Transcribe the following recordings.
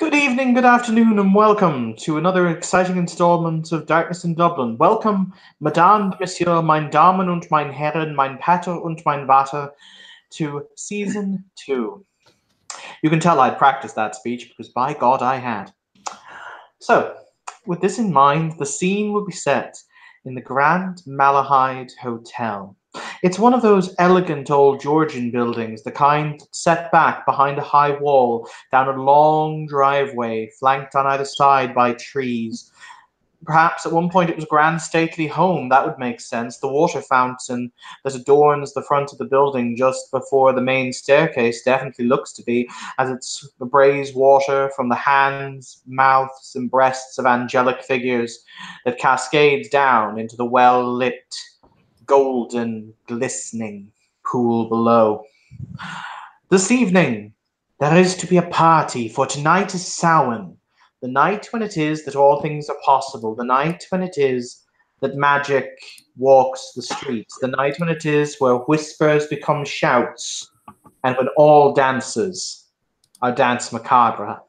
Good evening, good afternoon, and welcome to another exciting installment of Darkness in Dublin. Welcome, Madame, Monsieur, mein Damen und mein Herren, mein Pater und mein Vater, to Season 2. You can tell I'd practiced that speech because by God I had. So, with this in mind, the scene will be set in the Grand Malahide Hotel. It's one of those elegant old Georgian buildings, the kind set back behind a high wall down a long driveway flanked on either side by trees. Perhaps at one point it was a grand stately home. That would make sense. The water fountain that adorns the front of the building just before the main staircase definitely looks to be, as it sprays water from the hands, mouths, and breasts of angelic figures that cascades down into the well-lit, golden, glistening pool below. This evening there is to be a party, for tonight is Samhain. The night when it is that all things are possible, the night when it is that magic walks the streets, the night when it is where whispers become shouts, and when all dances are dance macabre.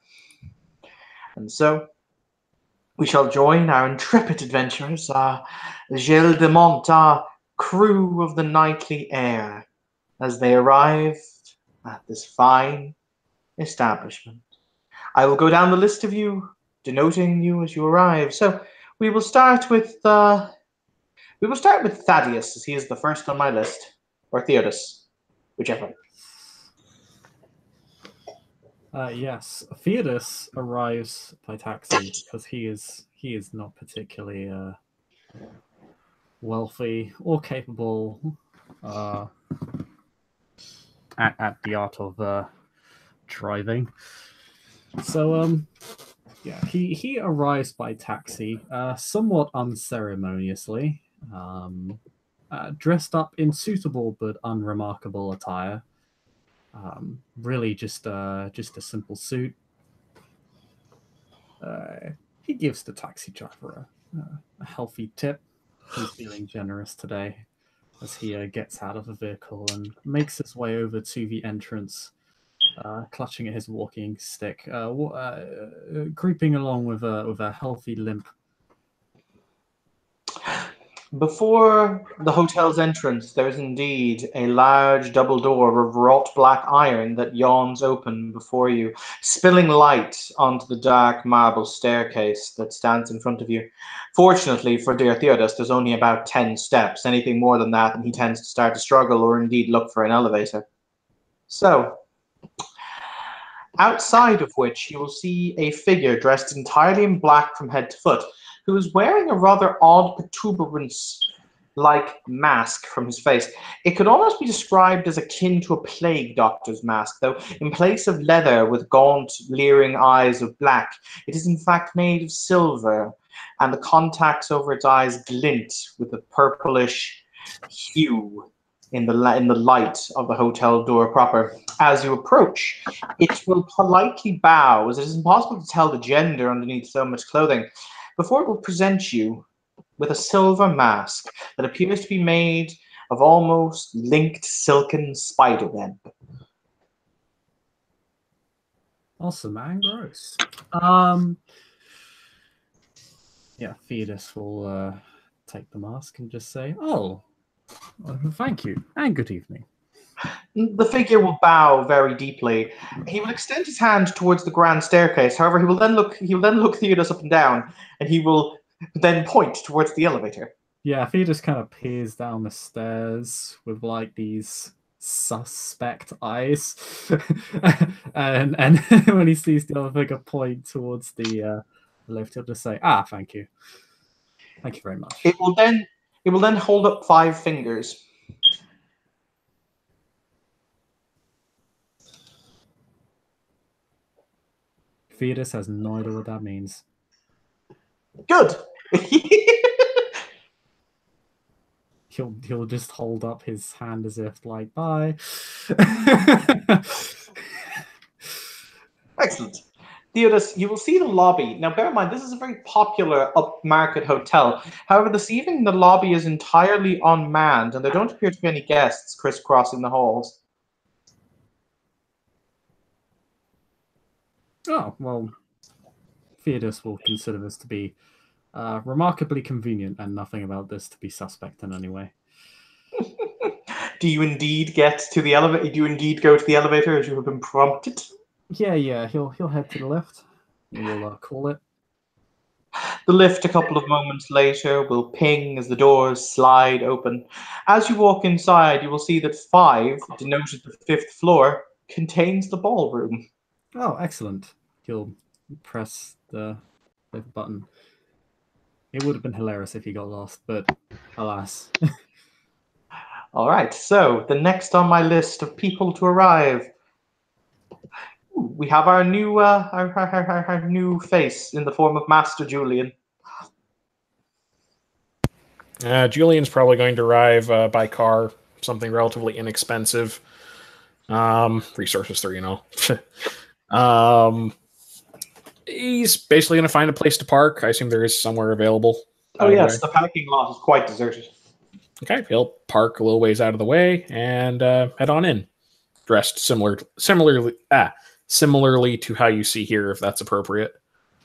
And so we shall join our intrepid adventurers, our Gilles de Mont, our crew of the nightly air, as they arrive at this fine establishment. I will go down the list of you, denoting you as you arrive. So we will start with Thaddeus, as he is the first on my list, or Theodus, whichever. Yes, Theodus arrives by taxi because he is not particularly wealthy or capable at the art of driving. So yeah, he arrives by taxi, somewhat unceremoniously, dressed up in suitable but unremarkable attire. Really just a simple suit. He gives the taxi driver a healthy tip. He's feeling generous today as he gets out of the vehicle and makes his way over to the entrance, clutching at his walking stick, creeping along with a healthy limp. Before the hotel's entrance, there is indeed a large double door of wrought black iron that yawns open before you, spilling light onto the dark marble staircase that stands in front of you. Fortunately for dear Theodus, there's only about 10 steps. Anything more than that, and he tends to start to struggle or indeed look for an elevator. So, outside of which you will see a figure dressed entirely in black from head to foot, who is wearing a rather odd protuberance-like mask from his face. It could almost be described as akin to a plague doctor's mask, though in place of leather with gaunt, leering eyes of black, it is in fact made of silver, and the contacts over its eyes glint with a purplish hue in the light of the hotel door proper. As you approach, it will politely bow, as it is impossible to tell the gender underneath so much clothing, before it will present you with a silver mask that appears to be made of almost linked silken spiderweb. Awesome, man. Gross. Yeah, Theodus will take the mask and just say, "Oh, thank you, and good evening." The figure will bow very deeply. He will extend his hand towards the grand staircase. However, he will then look Theodus up and down, and he will then point towards the elevator. Yeah, Theodus kind of peers down the stairs with like these suspect eyes, and when he sees the other figure point towards the lift, he'll just say, "Thank you very much." It will then hold up 5 fingers. Theodus has no idea what that means. Good. He'll just hold up his hand as if like, bye. Excellent. Theodus, you will see the lobby. Now, bear in mind, this is a very popular upmarket hotel. However, this evening, the lobby is entirely unmanned, and there don't appear to be any guests crisscrossing the halls. Oh, well, Theodus will consider this to be remarkably convenient and nothing about this to be suspect in any way. Do you indeed get to the elevator? Do you indeed go to the elevator as you have been prompted? Yeah, he'll head to the lift. He will call it. The lift, a couple of moments later, will ping as the doors slide open. As you walk inside, you will see that 5, denoted the 5th floor, contains the ballroom. Oh, excellent. He'll press the button. It would have been hilarious if he got lost, but alas. All right, so the next on my list of people to arrive, we have our new our new face in the form of Master Julian. Julian's probably going to arrive by car, something relatively inexpensive. Resources 3, he's basically going to find a place to park. I assume there is somewhere available. Oh yes, the parking lot is quite deserted. Okay, he'll park a little ways out of the way and head on in, dressed similarly to how you see here, if that's appropriate.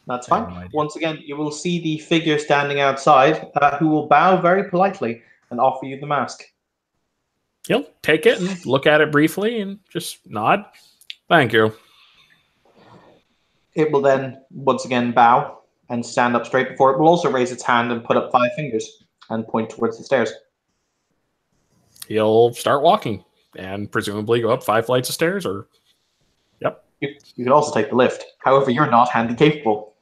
That's fine. Once again, you will see the figure standing outside who will bow very politely and offer you the mask. He'll take it and look at it briefly and just nod. Thank you. It will then once again bow and stand up straight before it will also raise its hand and put up 5 fingers and point towards the stairs. He'll start walking and presumably go up 5 flights of stairs, or... Yep. You can also take the lift. However, you're not handy capable.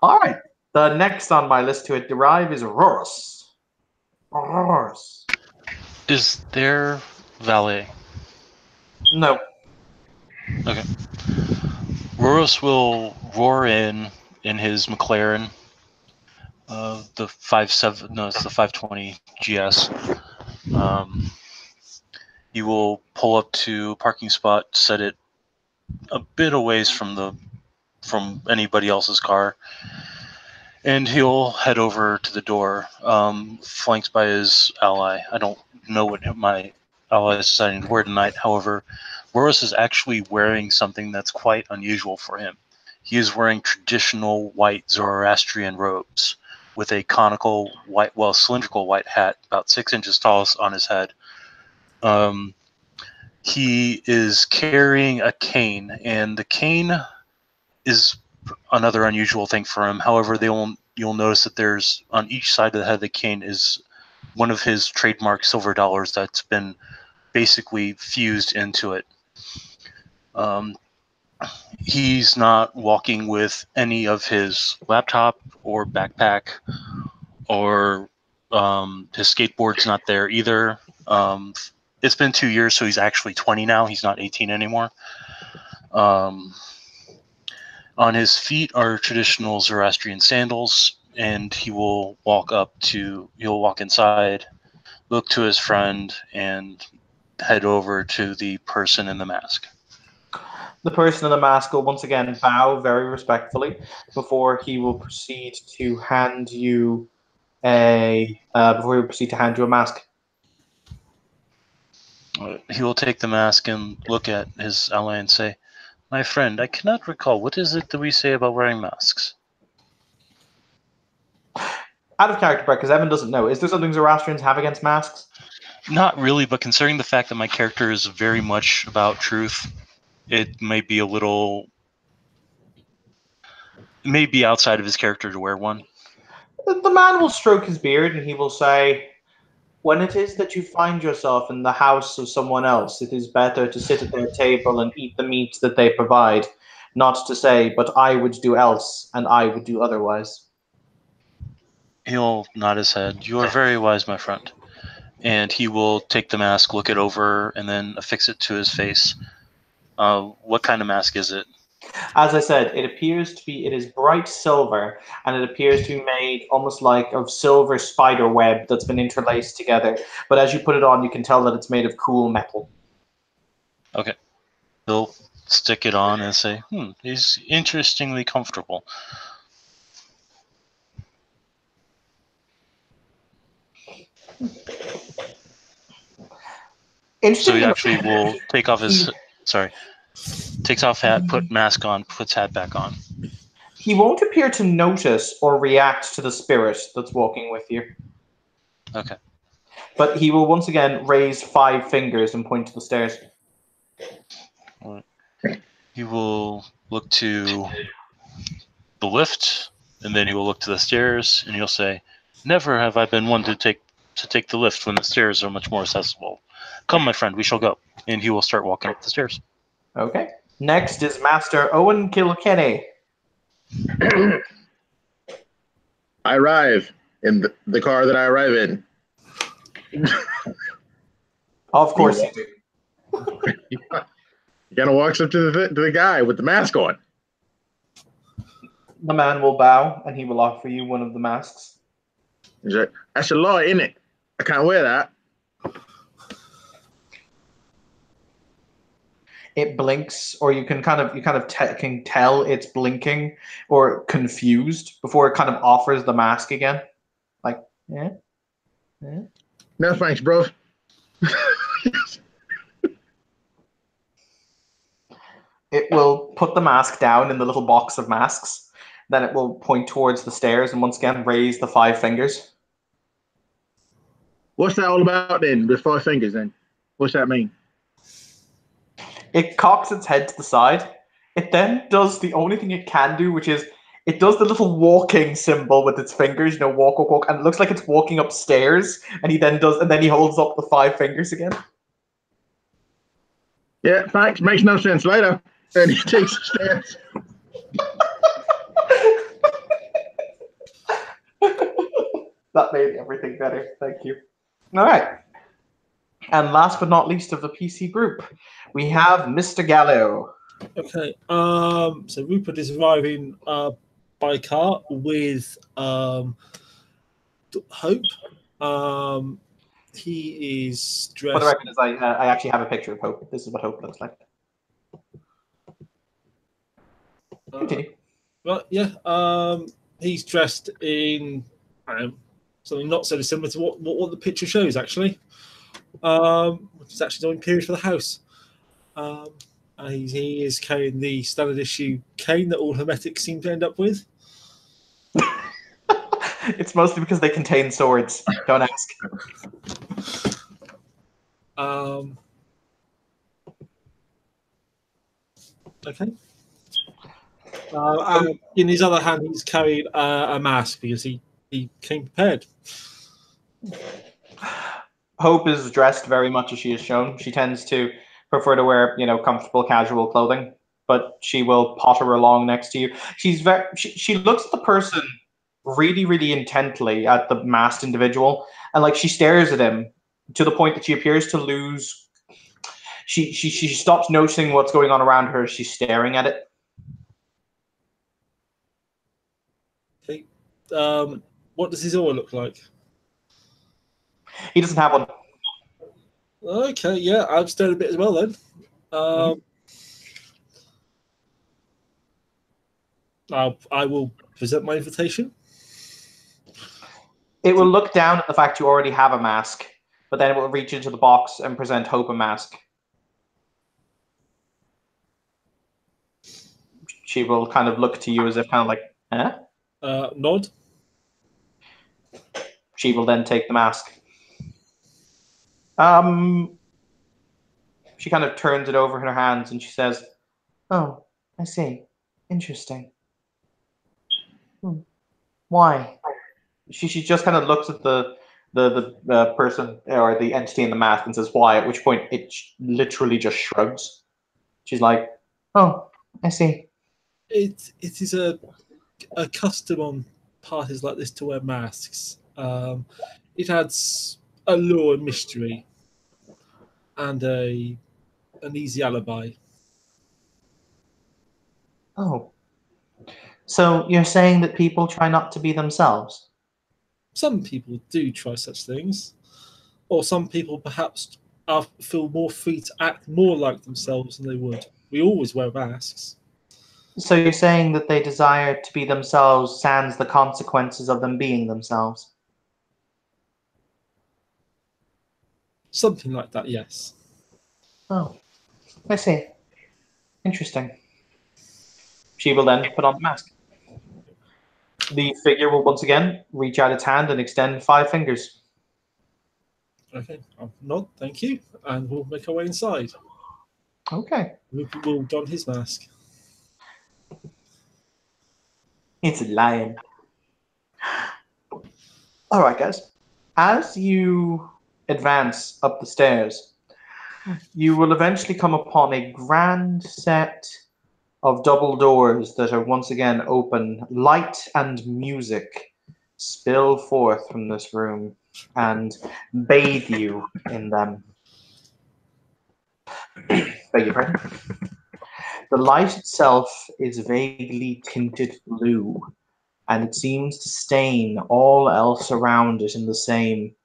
All right. The next on my list to arrive is Rorus. Rorus. Is there valet? No. Okay. Rorus will roar in his McLaren. The 5.7, no, it's the 520 GS. He will pull up to a parking spot, set it a bit away from anybody else's car, and he'll head over to the door, flanked by his ally. I don't know what my ally is deciding to wear tonight. However, Rorus is actually wearing something that's quite unusual for him. He is wearing traditional white Zoroastrian robes with a conical white, cylindrical white hat, about 6 inches tall on his head. He is carrying a cane, and the cane is another unusual thing for him. However, you'll notice that there's on each side of the head of the cane is one of his trademark silver dollars that's been basically fused into it. He's not walking with any of his laptop or backpack, or his skateboard's not there either. It's been 2 years, so he's actually 20 now. He's not 18 anymore. On his feet are traditional Zoroastrian sandals, and he'll walk inside, look to his friend, and head over to the person in the mask. The person in the mask will once again bow very respectfully before he will proceed to hand you a mask. He will take the mask and look at his ally and say, "My friend, I cannot recall. What is it that we say about wearing masks?" Out of character, because Evan doesn't know, is there something Zoroastrians have against masks? Not really, but considering the fact that my character is very much about truth, it may be outside of his character to wear one. The man will stroke his beard and he will say, "When it is that you find yourself in the house of someone else, it is better to sit at their table and eat the meat that they provide, not to say, but I would do else, and I would do otherwise." He'll nod his head. "You are very wise, my friend." And he will take the mask, look it over, and then affix it to his face. What kind of mask is it? As I said, it is bright silver, and it appears to be made almost like of silver spider web that's been interlaced together. But as you put it on, you can tell that it's made of cool metal. Okay. He'll stick it on and say, he's interestingly comfortable. So he actually will take off his... Sorry. Takes off hat, put mask on, puts hat back on. He won't appear to notice or react to the spirit that's walking with you. Okay. But he will once again raise 5 fingers and point to the stairs. He will look to the lift, and then he will look to the stairs, and he'll say, "Never have I been one to take the lift when the stairs are much more accessible. Come, my friend, we shall go." And he will start walking up the stairs. Okay. Next is Master Owen Kilkenny. I arrive in the car that I arrive in. Of course you do. He kind of walks up to the guy with the mask on. The man will bow, and he will offer you one of the masks. He's like, "That's a law, isn't it? I can't wear that." It blinks, or you can kind of can tell it's blinking or confused before it kind of offers the mask again. Like, yeah. No thanks, bro. It will put the mask down in the little box of masks. Then it will point towards the stairs and once again raise the 5 fingers. What's that all about then? With 5 fingers then? What's that mean? It cocks its head to the side. It then does the only thing it can do, which is it does the little walking symbol with its fingers, you know, walk, walk, walk, and it looks like it's walking upstairs. And then he holds up the 5 fingers again. Yeah, thanks. Makes no sense later. And he takes the stairs. That made everything better. Thank you. All right. And last but not least of the PC group, we have Mr. Gallo. Okay. So Rupert is arriving by car with Hope. He is dressed. For the record, I actually have a picture of Hope. This is what Hope looks like. Continue. Right. Yeah. He's dressed in something not so dissimilar to what the picture shows, actually. Which is actually doing period for the house. He is carrying the standard issue cane that all hermetics seem to end up with. It's mostly because they contain swords. Don't ask. Okay. And in his other hand, he's carried a mask because he came prepared. Hope is dressed very much as she is shown. She tends to prefer to wear, comfortable, casual clothing, but she will potter along next to you. She looks at the person really, really intently, at the masked individual, and she stares at him to the point that she appears to lose. She stops noticing what's going on around her. She's staring at it. Okay. What does his aura look like? He doesn't have one. Okay, yeah, I've stared a bit as well then. I will present my invitation. It will look down at the fact you already have a mask, but then it will reach into the box and present Hope a mask. She will kind of look to you as if eh? Nod. She will then take the mask. She kind of turns it over in her hands and she says, "Oh, I see. Interesting. Why?" She just kind of looks at the person or the entity in the mask and says, "Why?" At which point it literally just shrugs. She's like, "Oh, I see." It is a custom on parties like this to wear masks. It adds a lure and mystery and an easy alibi. Oh. So you're saying that people try not to be themselves? Some people do try such things. Or some people perhaps feel more free to act more like themselves than they would. We always wear masks. So you're saying that they desire to be themselves sans the consequences of them being themselves? Something like that, yes. Oh, I see. Interesting. She will then put on the mask. The figure will once again reach out its hand and extend 5 fingers. Okay, I'll nod, thank you, and we'll make our way inside. Okay. We'll don his mask. It's a lion. All right, guys. As you advance up the stairs, you will eventually come upon a grand set of double doors that are once again open. Light and music spill forth from this room and bathe you in them. Beg your pardon? The light itself is vaguely tinted blue, and it seems to stain all else around it in the same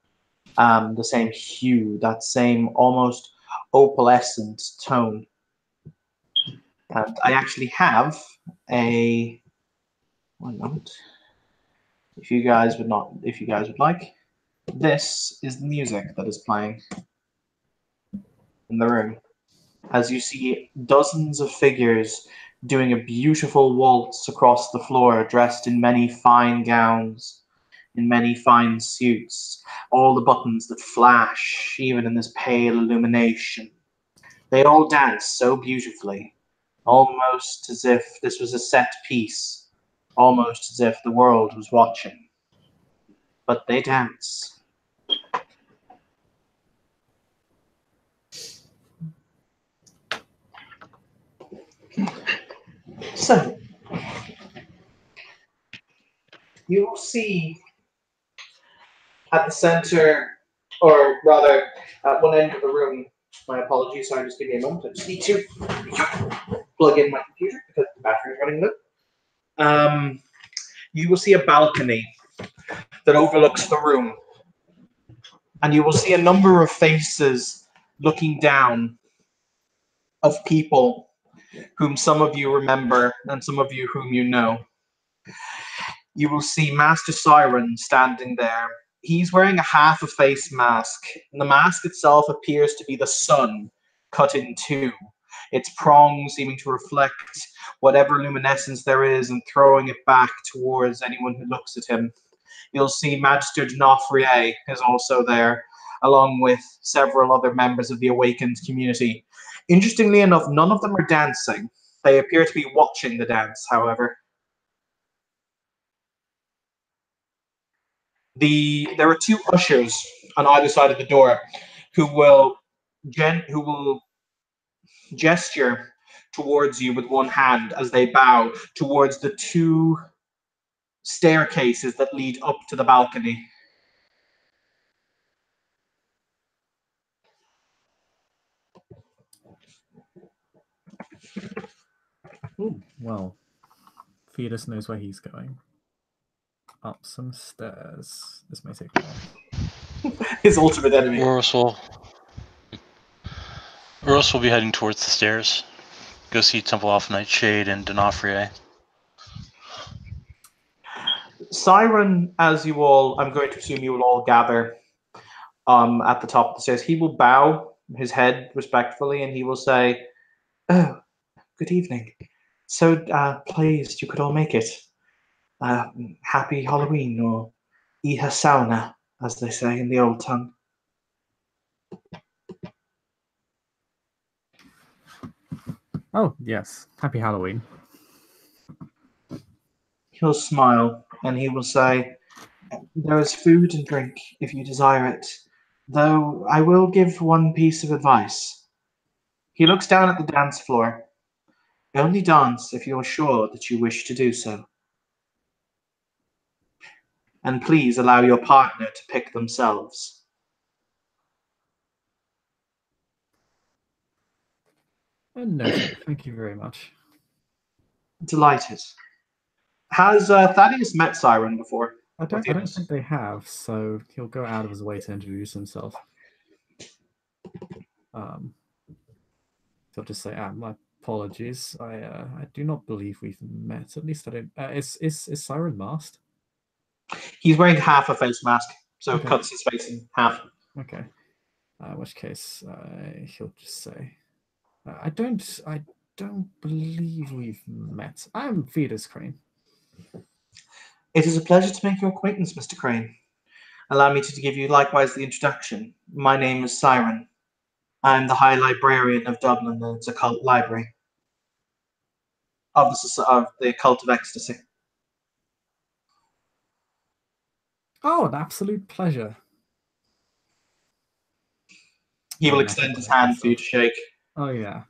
hue, that same almost opalescent tone. And I actually have a one moment. If you guys would like, this is the music that is playing in the room. As you see dozens of figures doing a beautiful waltz across the floor, dressed in many fine gowns, in many fine suits, all the buttons that flash, even in this pale illumination. They all dance so beautifully, almost as if this was a set piece, almost as if the world was watching. But they dance. So, you will see at the center, or rather at one end of the room, my apologies, sorry, just give me a moment. I just need to plug in my computer because the battery is running low. You will see a balcony that overlooks the room, and you will see a number of faces looking down of people whom some of you remember and some of you whom you know. You will see Master Siren standing there. He's wearing a half a face mask, and the mask itself appears to be the sun cut in two, its prongs seeming to reflect whatever luminescence there is and throwing it back towards anyone who looks at him. You'll see Magister Denofrier is also there, along with several other members of the Awakened community. Interestingly enough, none of them are dancing. They appear to be watching the dance, however. There are 2 ushers on either side of the door who will gesture towards you with one hand as they bow towards the 2 staircases that lead up to the balcony. Ooh, well, Theodus knows where he's going. Up some stairs. This may take a while. His ultimate enemy. Urus will be heading towards the stairs. Go see Temple of Nightshade and Denofrier. Siren, as you all, I'm going to assume you will all gather at the top of the stairs. He will bow his head respectfully and he will say, "Oh, good evening. So pleased you could all make it. Happy Halloween, or Iha Sauna, as they say in the old tongue." Oh, yes. Happy Halloween. He'll smile and he will say, "There is food and drink if you desire it, though I will give one piece of advice." He looks down at the dance floor. "Only dance if you're sure that you wish to do so. And please allow your partner to pick themselves." No, thank you very much. Delighted. Has Thaddeus met Siren before? I don't think they have, so he'll go out of his way to introduce himself. He'll just say, "My apologies. I do not believe we've met. At least I don't." Is Siren masked? He's wearing half a face mask, so Okay. it cuts his face in half. Okay. In which case, he'll just say, I don't don't believe we've met. I'm Fetus Crane. It is a pleasure to make your acquaintance, Mr. Crane. Allow me to give you likewise the introduction. My name is Siren. I'm the High Librarian of Dublin, and it's a cult library of the Cult of Ecstasy. Oh, an absolute pleasure. He will extend his hand for you to shake. Oh yeah.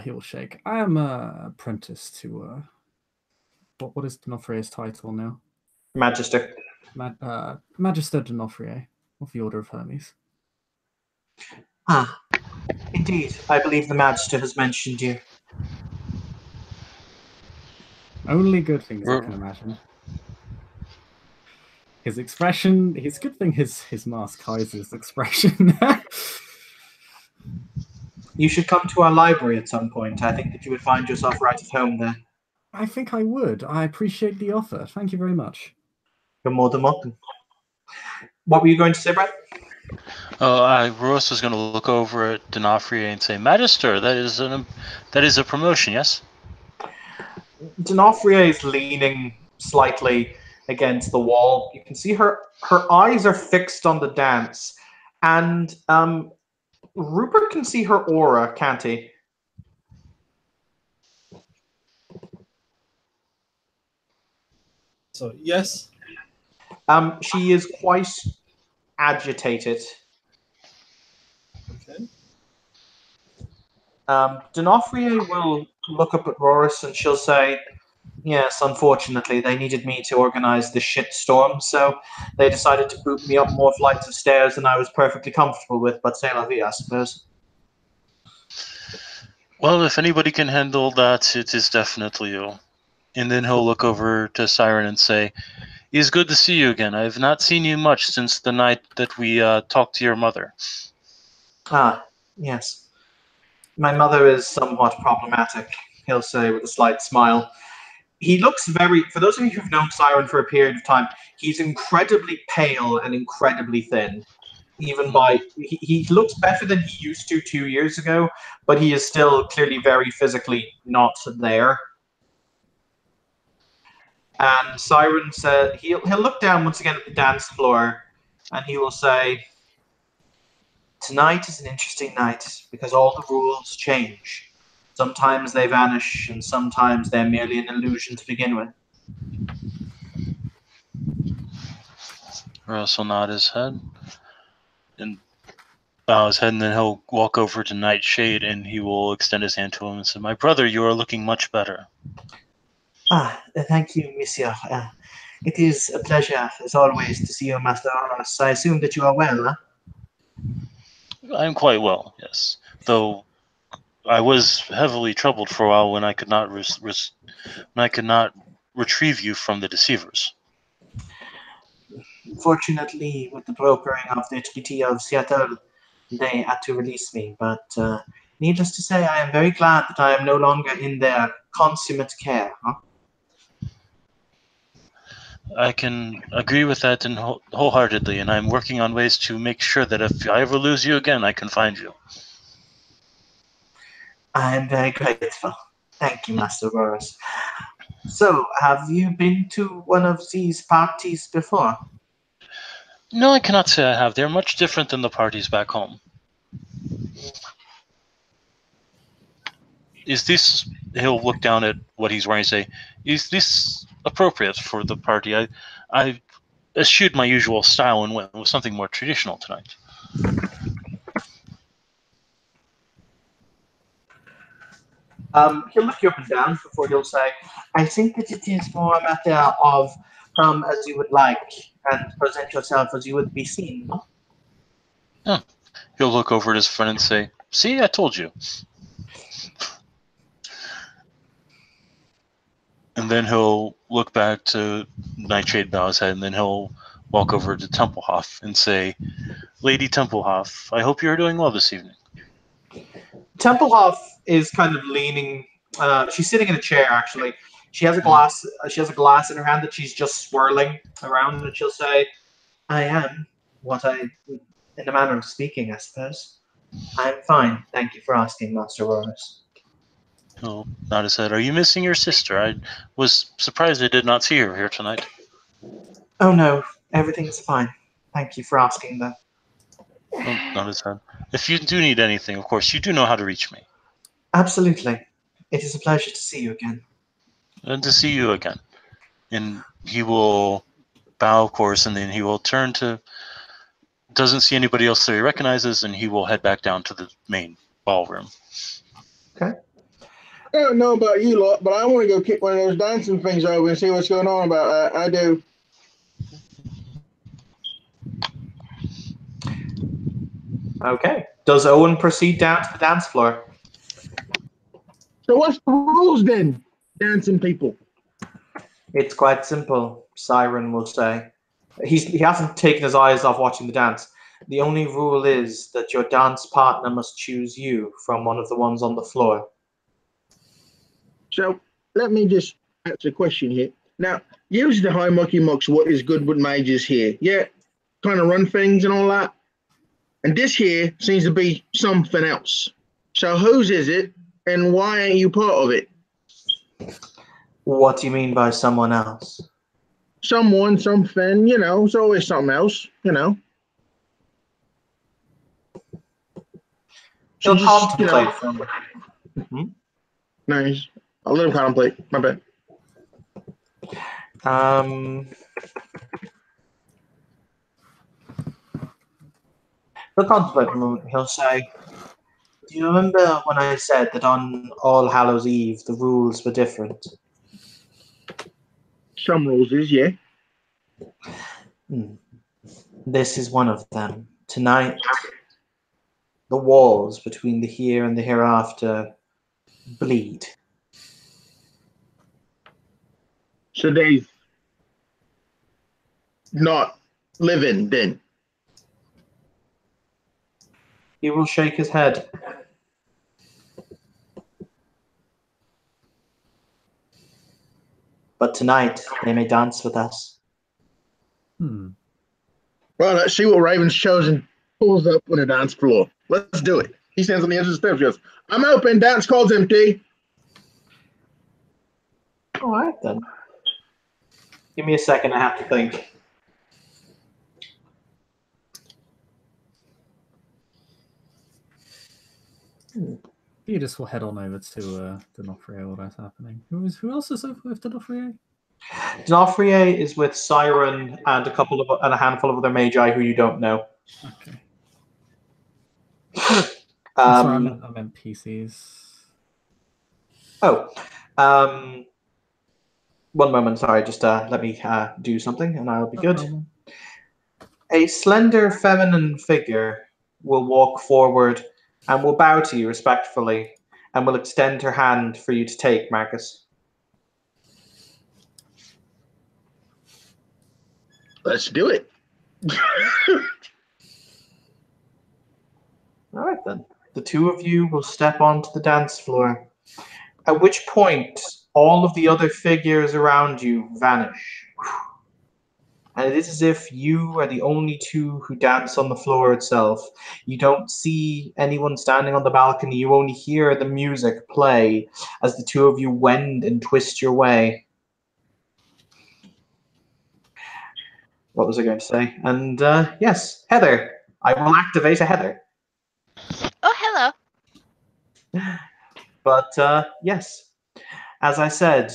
He will shake. I am apprentice to what is D'Onofrie's title now? Magister. Magister D'Onofrie of the Order of Hermes. Ah, indeed. I believe the Magister has mentioned you. Only good things I can imagine. His expression, his good thing, his mask hides his expression. You should come to our library at some point. I think that you would find yourself right at home there. I think I would. I appreciate the offer. Thank you very much. You're more than welcome. What were you going to say, Brett? Roros was going to look over at D'Onofrie and say, Magister, that is a promotion, yes? D'Onofrie is leaning slightly against the wall. You can see her eyes are fixed on the dance. And Rupert can see her aura, can't he? So, yes. She is quite agitated. Okay. D'Onofrie will look up at Roris and she'll say, yes, unfortunately, they needed me to organize this shitstorm, so they decided to boot me up more flights of stairs than I was perfectly comfortable with, but c'est la vie, I suppose. Well, if anybody can handle that, it is definitely you. And then he'll look over to Siren and say, it is good to see you again. I have not seen you much since the night that we talked to your mother. Ah, yes. My mother is somewhat problematic, he'll say with a slight smile. He looks for those of you who've known Siren for a period of time, he's incredibly pale and incredibly thin. He looks better than he used to 2 years ago, but he is still clearly very physically not there. And Siren said he'll look down once again at the dance floor, and he will say, tonight is an interesting night because all the rules change. Sometimes they vanish, and sometimes they're merely an illusion to begin with. Roros will nod his head and bow his head, and then he'll walk over to Nightshade and he will extend his hand to him and say, my brother, you are looking much better. Thank you, Monsieur. It is a pleasure, as always, to see you, Master Roros. I assume that you are well, huh? I'm quite well, yes. Though I was heavily troubled for a while when I could not retrieve you from the deceivers. Fortunately, with the brokering of the Treaty of Seattle, they had to release me. But needless to say, I am very glad that I am no longer in their consummate care. Huh? I can agree with that and wholeheartedly, and I'm working on ways to make sure that if I ever lose you again, I can find you. I am very grateful. Thank you, Master Roros. So, have you been to one of these parties before? No, I cannot say I have. They're much different than the parties back home. Is this... He'll look down at what he's wearing and say, is this appropriate for the party? I eschewed my usual style and went with something more traditional tonight. He'll look you up and down before he'll say, I think that it is more a matter of come as you would like and present yourself as you would be seen. Yeah. He'll look over at his friend and say, see, I told you. And then he'll look back to Nightshade, bow his head, and then he'll walk over to Templehoff and say, Lady Templehoff, I hope you're doing well this evening. Templehoff is kind of leaning. She's sitting in a chair, actually. She has a glass. She has a glass in her hand that she's just swirling around, and she'll say, "I am what I, in a manner of speaking, I suppose." I'm fine. Thank you for asking, Master Rorus. Oh, nod his head. Are you missing your sister? I was surprised I did not see her here tonight. Oh no, everything's fine. Thank you for asking, though. Oh, nod his head. If you do need anything, of course, you do know how to reach me. Absolutely. It is a pleasure to see you again. And to see you again. And he will bow, of course, and then he will turn to... Doesn't see anybody else that he recognizes, and he will head back down to the main ballroom. Okay. I don't know about you lot, but I want to go kick one of those dancing things over and see what's going on about that. I do. Okay. Does Owen proceed down to the dance floor? So what's the rules then, dancing people? It's quite simple, Siren will say. He hasn't taken his eyes off watching the dance. The only rule is that your dance partner must choose you from one of the ones on the floor. So let me just ask a question here. Now, use the high mucky mucks, what is good with mages here. Yeah, kind of run things and all that. And this here seems to be something else. So whose is it, and why ain't you part of it? What do you mean by someone else? Someone, something, you know, it's always something else, you know. He'll just, contemplate from... Nice. I'll let him contemplate. My bad. He'll contemplate for a moment. He'll say, do you remember when I said that on All Hallows Eve the rules were different? Some rules is, yeah. This is one of them. Tonight, the walls between the here and the hereafter bleed. So they not living then. He will shake his head. But tonight, they may dance with us. Well, let's see what Raven's chosen pulls up on the dance floor. Let's do it. He stands on the edge of the steps. He goes, I'm open. Dance call's empty. All right, then. Give me a second. I have to think. Beatus will head on over to D'Onofrio while that's happening. Who else is over with D'Onofrio? D'Onofrio is with Siren and a handful of other magi who you don't know. Okay. Um, Sorry, I meant PCs. One moment, sorry, just let me do something and I'll be good. A slender feminine figure will walk forward and will bow to you respectfully and will extend her hand for you to take, Marcus. Let's do it. All right, then. The two of you will step onto the dance floor, at which point all of the other figures around you vanish. And it is as if you are the only two who dance on the floor itself. You don't see anyone standing on the balcony. You only hear the music play as the two of you wend and twist your way. What was I going to say? And yes, Heather. I will activate a Heather. Oh, hello. But yes, as I said,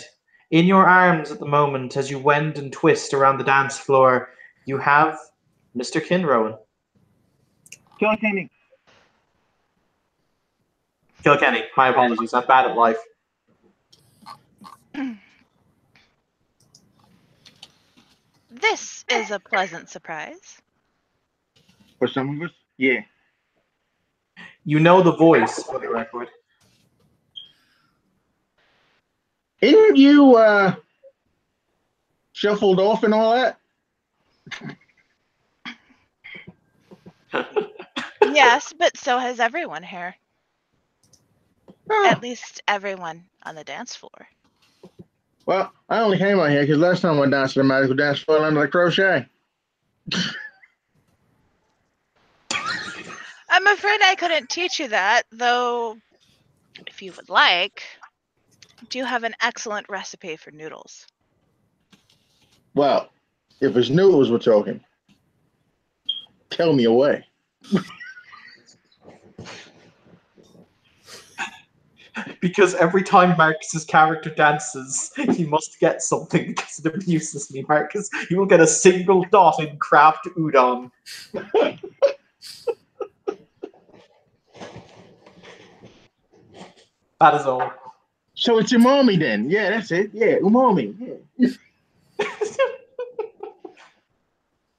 in your arms at the moment, as you wend and twist around the dance floor, you have Mr. Kinrowan. Kilkenny. Kilkenny, my apologies. I'm bad at life. This is a pleasant surprise. For some of us, yeah. You know the voice, for the record. Isn't you shuffled off and all that? Yes, but so has everyone here. Oh. At least everyone on the dance floor. Well, I only came out here because last time I danced at a magical dance floor under the crochet. I'm afraid I couldn't teach you that, though if you would like, I do have an excellent recipe for noodles. Well, if it's noodles we're talking, tell me away. Because every time Marcus's character dances, he must get something because it amuses me, Marcus. You will get a single dot in craft udon. That is all. So it's umami then. Yeah, that's it. Yeah, umami. Yeah.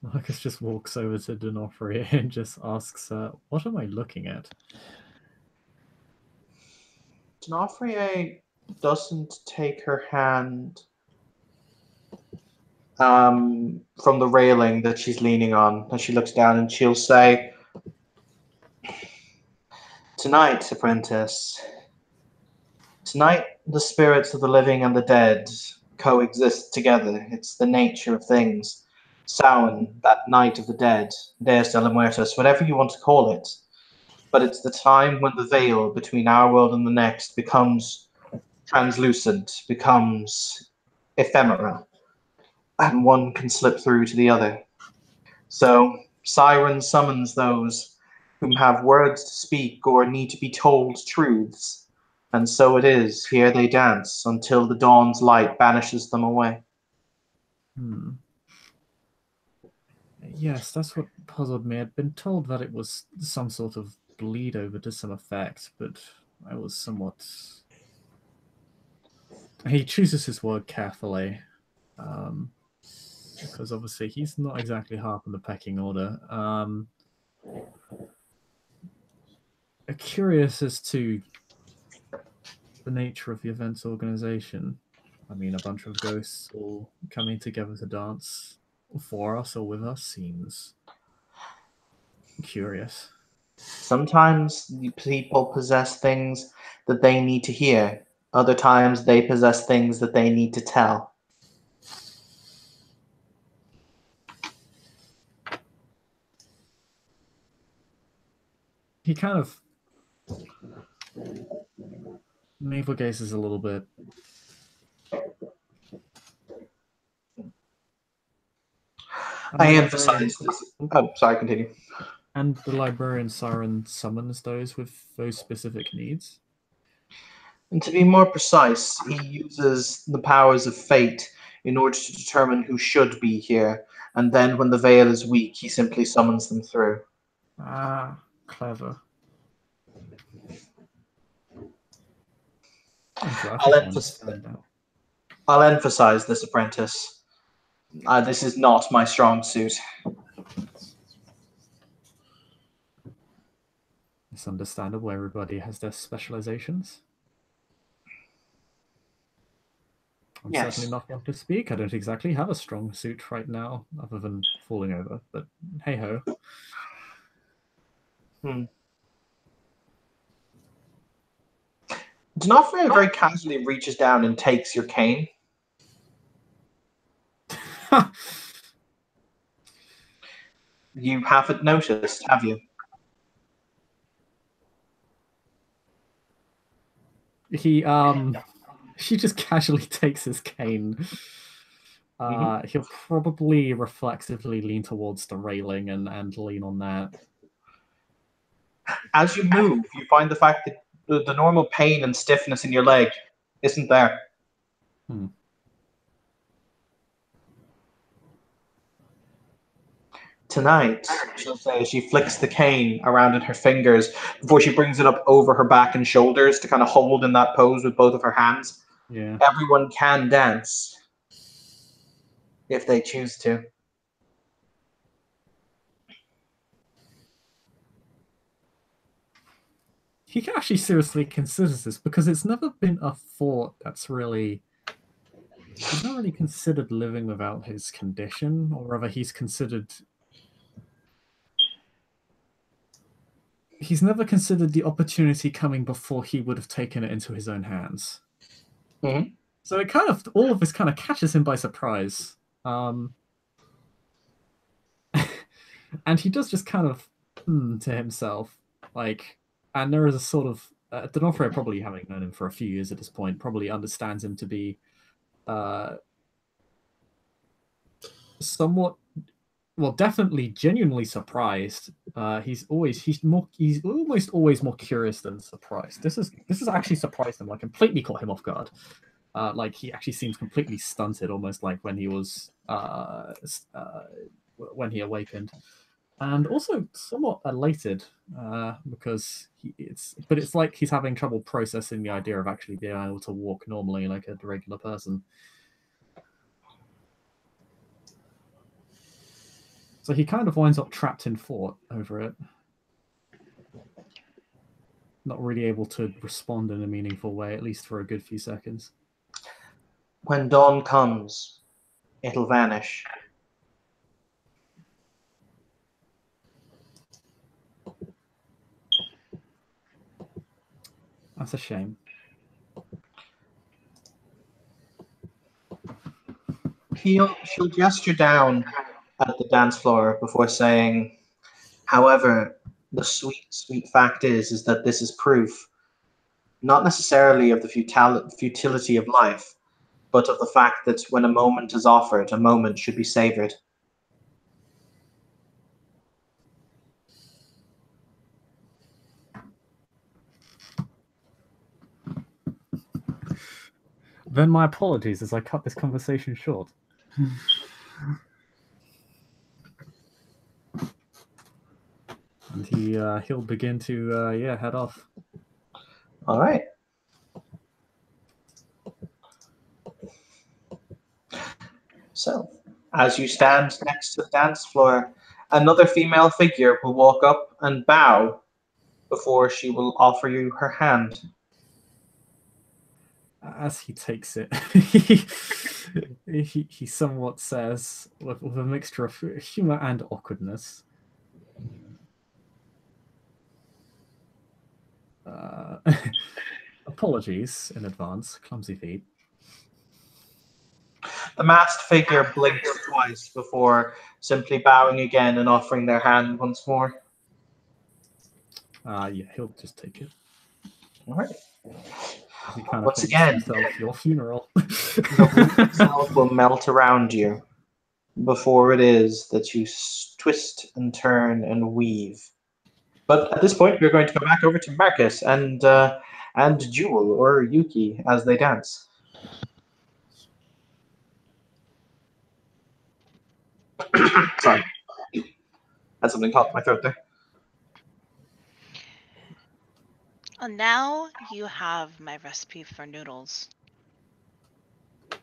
Marcus just walks over to D'Onofrio and just asks, what am I looking at? D'Onofrio doesn't take her hand from the railing that she's leaning on as she looks down, and she'll say, "Tonight, apprentice, tonight the spirits of the living and the dead coexist together. It's the nature of things. Samhain, that night of the dead, Dies de los Muertos, whatever you want to call it. But it's the time when the veil between our world and the next becomes translucent, becomes ephemera, and one can slip through to the other. So Siren summons those whom have words to speak or need to be told truths, and so it is, here they dance until the dawn's light banishes them away." Hmm. Yes, that's what puzzled me. I'd been told that it was some sort of bleed over to some effect, but I was somewhat... He chooses his word carefully, because obviously he's not exactly half in the pecking order. Curious as to the nature of the event's organization. I mean, a bunch of ghosts all coming together to dance for us or with us seems curious. Sometimes people possess things that they need to hear. Other times they possess things that they need to tell. He kind of navel gazes a little bit. I emphasize this. Oh, sorry, continue. And the librarian Siren summons those with those specific needs? And to be more precise, he uses the powers of fate in order to determine who should be here, and then when the veil is weak, he simply summons them through. Ah, clever. I'll emphasize this, apprentice. This is not my strong suit. It's understandable. Everybody has their specializations. I'm certainly not one to speak. I don't exactly have a strong suit right now, other than falling over. But hey ho. D'Onofrio very casually reaches down and takes your cane. You haven't noticed, have you? She just casually takes his cane. He'll probably reflexively lean towards the railing and lean on that. As you move, you find the fact that the normal pain and stiffness in your leg isn't there. Tonight, she'll say, she flicks the cane around in her fingers before she brings it up over her back and shoulders to kind of hold in that pose with both of her hands. Yeah. Everyone can dance if they choose to. He actually seriously considers this because it's never been a thought that's really... He's not really considered living without his condition, or rather he's considered... He's never considered the opportunity coming before he would have taken it into his own hands. So it kind of, all of this kind of catches him by surprise. And he does just kind of to himself. And there is a sort of D'Onofrio, probably having known him for a few years at this point, probably understands him to be somewhat, well, definitely genuinely surprised. He's almost always more curious than surprised. This has actually surprised him, like completely caught him off guard. He actually seems completely stunted, almost like when he was when he awakened, and also somewhat elated because it's like he's having trouble processing the idea of actually being able to walk normally like a regular person. So he kind of winds up trapped in thought over it, not really able to respond in a meaningful way, at least for a good few seconds. When dawn comes, it'll vanish. That's a shame. She'll gesture down at the dance floor before saying, however, the sweet fact is that this is proof, not necessarily of the futility of life, but of the fact that when a moment is offered, a moment should be savored. Then my apologies as I cut this conversation short. And he'll begin to head off. All right. So, as you stand next to the dance floor, another female figure will walk up and bow before she will offer you her hand. As he takes it, he somewhat says, with a mixture of humor and awkwardness, apologies in advance, clumsy feet. The masked figure blinks twice before simply bowing again and offering their hand once more. Yeah, he'll just take it. All right. He kind of Once again, himself, your funeral. The room itself will melt around you before it is that you twist and turn and weave. But at this point, we're going to go back over to Marcus and Jewel or Yuki as they dance. Sorry, had something caught in my throat there. And now you have my recipe for noodles.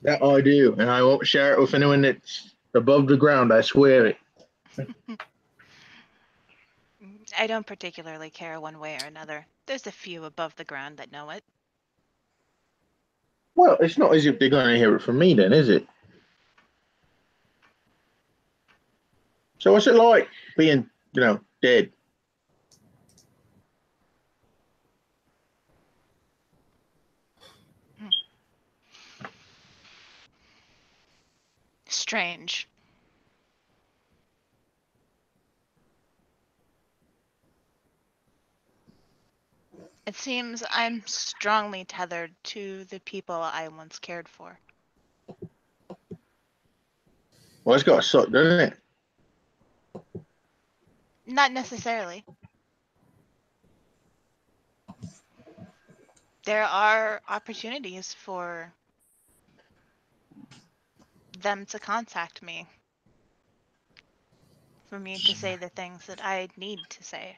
That I do, and I won't share it with anyone that's above the ground, I swear it. I don't particularly care one way or another. There's a few above the ground that know it. Well, it's not as if they're going to hear it from me then, is it? So what's it like being, dead? Strange. It seems I'm strongly tethered to the people I once cared for. Well, it's got to suck, doesn't it? Not necessarily. There are opportunities for them to contact me. For me to say the things that I need to say.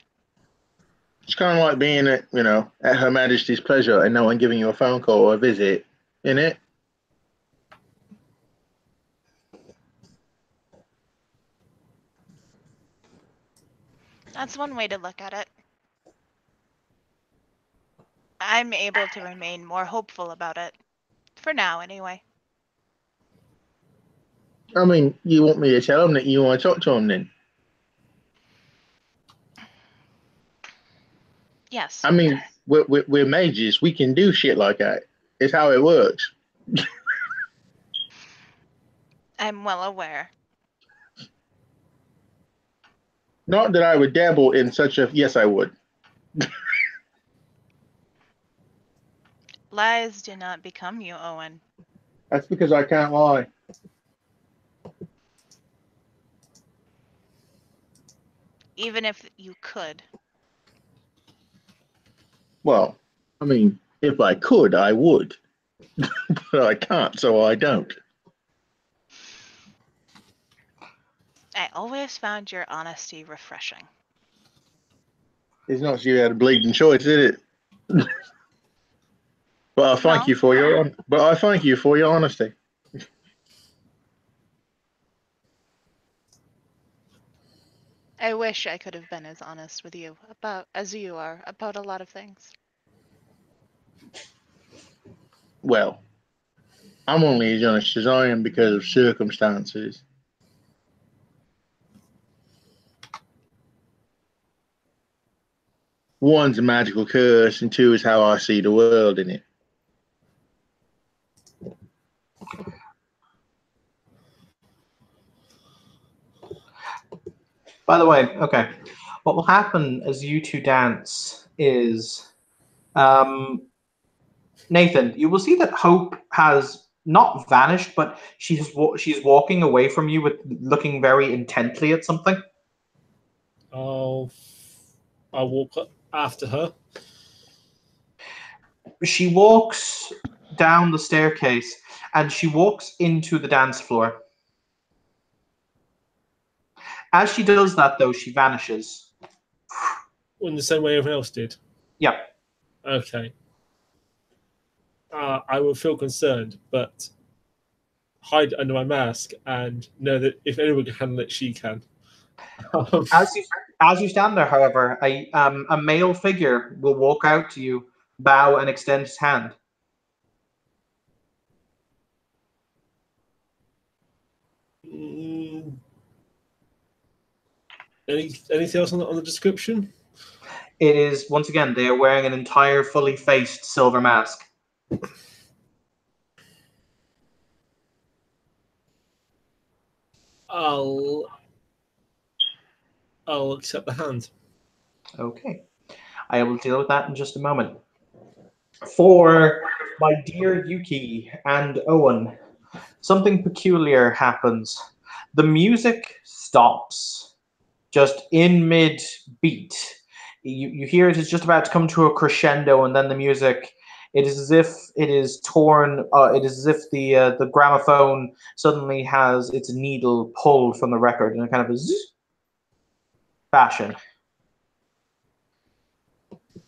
It's kind of like being at, at Her Majesty's pleasure and no one giving you a phone call or a visit, isn't it? That's one way to look at it. I'm able to remain more hopeful about it. For now, anyway. I mean, you want me to tell them that you want to talk to them then? Yes. I mean, we're mages. We can do shit like that. It's how it works. I'm well aware. Not that I would dabble in such a... Yes, I would. Lies do not become you, Owen. That's because I can't lie. Even if you could. Well, I mean, if I could, I would. But I can't, so I don't. I always found your honesty refreshing. It's not you had a bleeding choice, is it? But I thank No. you for your honesty. I wish I could have been as honest with you as you are about a lot of things. Well, I'm only as honest as I am because of circumstances. One's a magical curse, and two is how I see the world in it. By the way, okay. What will happen as you two dance is, Nathan, you will see that Hope has not vanished, but she's walking away from you with looking very intently at something. I'll walk up after her. She walks down the staircase and she walks into the dance floor. As she does that, though, she vanishes. In the same way everyone else did. Yeah. Okay. I will feel concerned, but hide under my mask and know that if anyone can handle it, she can. As you stand there, however, a male figure will walk out to you, bow, and extend his hand. Anything else on the description? It is, once again, they are wearing an entire fully faced silver mask. I'll accept the hand. Okay. I will deal with that in just a moment. For my dear Yuki and Owen, something peculiar happens. The music stops just in mid beat. You hear it is just about to come to a crescendo, and then the music, it is as if it is torn. It is as if the gramophone suddenly has its needle pulled from the record in a kind of a zzz fashion.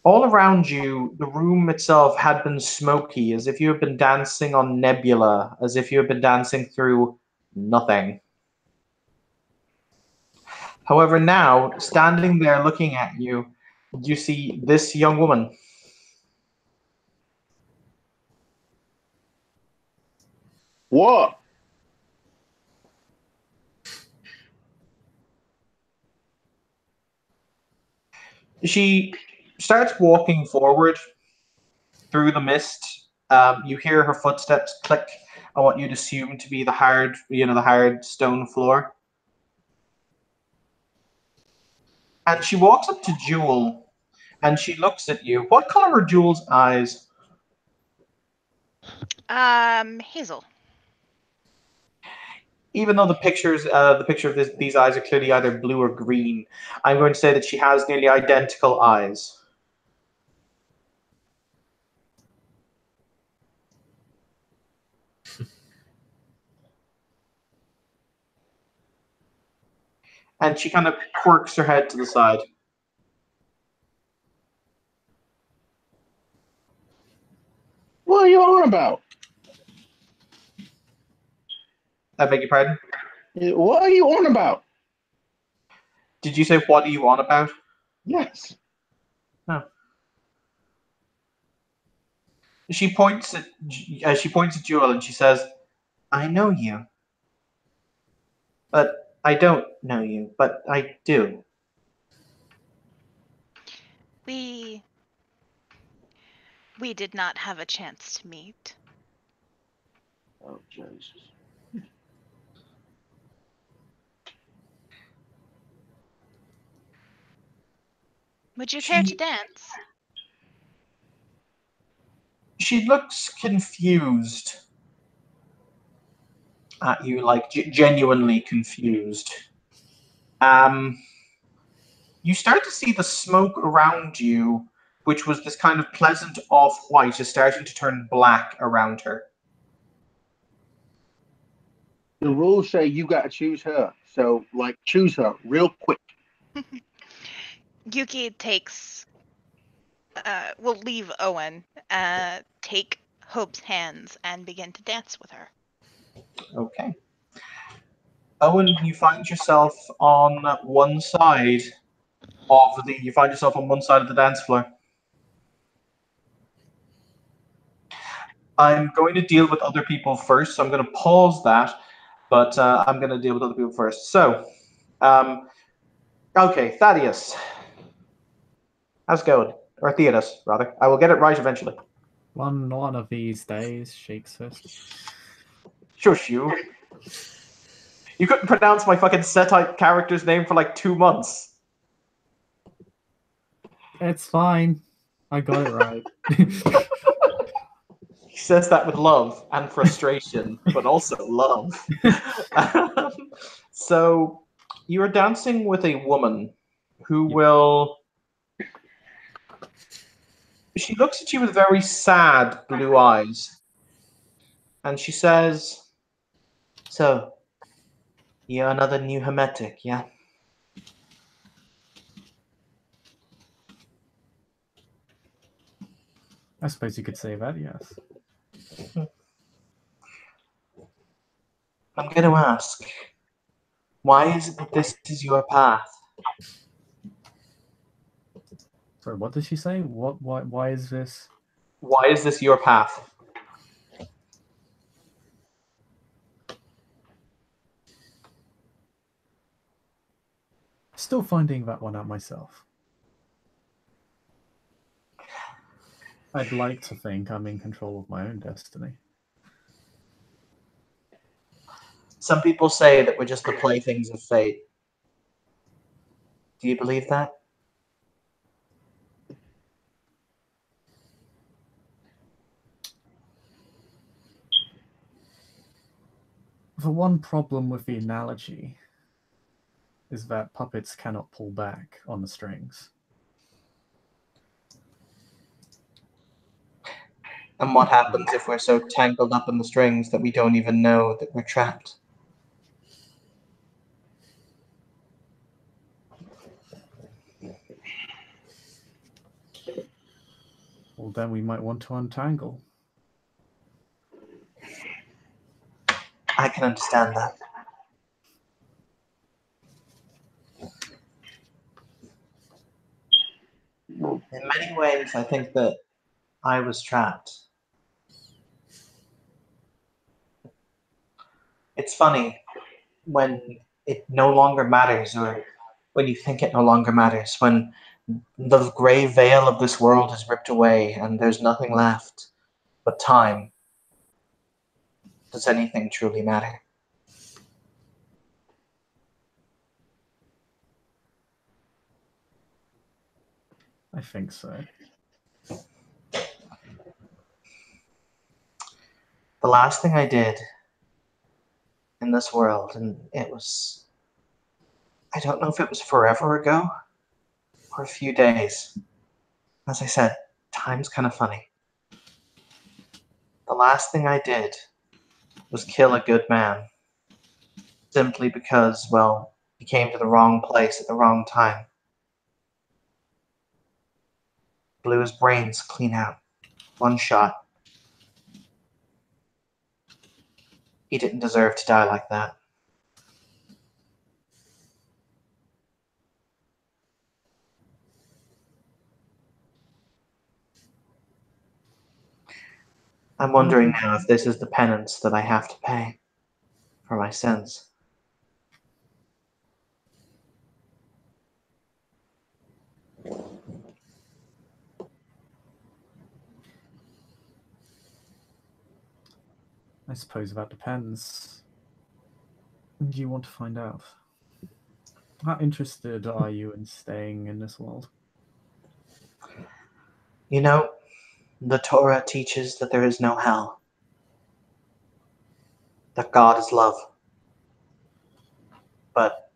All around you, the room itself had been smoky, as if you had been dancing on nebula, as if you had been dancing through nothing. However, now, standing there looking at you, you see this young woman. What? She starts walking forward through the mist. You hear her footsteps click on what you'd assume to be the hard stone floor. And she walks up to Jewel, and she looks at you. What color are Jewel's eyes? Hazel. Even though the picture of these eyes are clearly either blue or green, I'm going to say that she has nearly identical eyes. And she kind of quirks her head to the side. What are you on about? I beg your pardon? What are you on about? Did you say, what are you on about? Yes. Oh. She points at Jewel and she says, I know you. But I don't know you, but I do. We did not have a chance to meet. Oh, Jesus. Would you care She- to dance? She looks confused at you, like genuinely confused. You start to see the smoke around you, which was this kind of pleasant off-white, is starting to turn black around her. The rules say you got to choose her. So, like, choose her real quick. Yuki takes. Will leave Owen. Take Hope's hands and begin to dance with her. Okay. Owen, you find yourself on one side of the. You find yourself on one side of the dance floor. I'm going to deal with other people first, so I'm going to pause that, but I'm going to deal with other people first. So, okay, Thaddeus. How's it going? Or Theodos, rather. I will get it right eventually. One of these days, shakes fist. Shush you. You couldn't pronounce my fucking Setite character's name for like 2 months. It's fine. I got it right. He says that with love and frustration, but also love. So, you are dancing with a woman who will. She looks at you with very sad blue eyes. And she says, "So, you're another new Hermetic, yeah?" I suppose you could say that, yes. I'm going to ask, why is it that this is your path? Sorry, what did she say? Why is this? Why is this your path? Still finding that one out myself. I'd like to think I'm in control of my own destiny. Some people say that we're just the playthings of fate. Do you believe that? The one problem with the analogy is that puppets cannot pull back on the strings. And what happens if we're so tangled up in the strings that we don't even know that we're trapped? Well, then we might want to untangle. I can understand that. In many ways, I think that I was trapped. It's funny when it no longer matters, or when you think it no longer matters, when the gray veil of this world is ripped away and there's nothing left but time. Does anything truly matter? I think so. The last thing I did in this world, and it was, I don't know if it was forever ago or a few days. As I said, time's kind of funny. The last thing I did was kill a good man. Simply because, well, he came to the wrong place at the wrong time. Blew his brains clean out. One shot. He didn't deserve to die like that. I'm wondering now if this is the penance that I have to pay for my sins. I suppose that depends. And you want to find out? How interested are you in staying in this world? You know, the Torah teaches that there is no hell, that God is love. But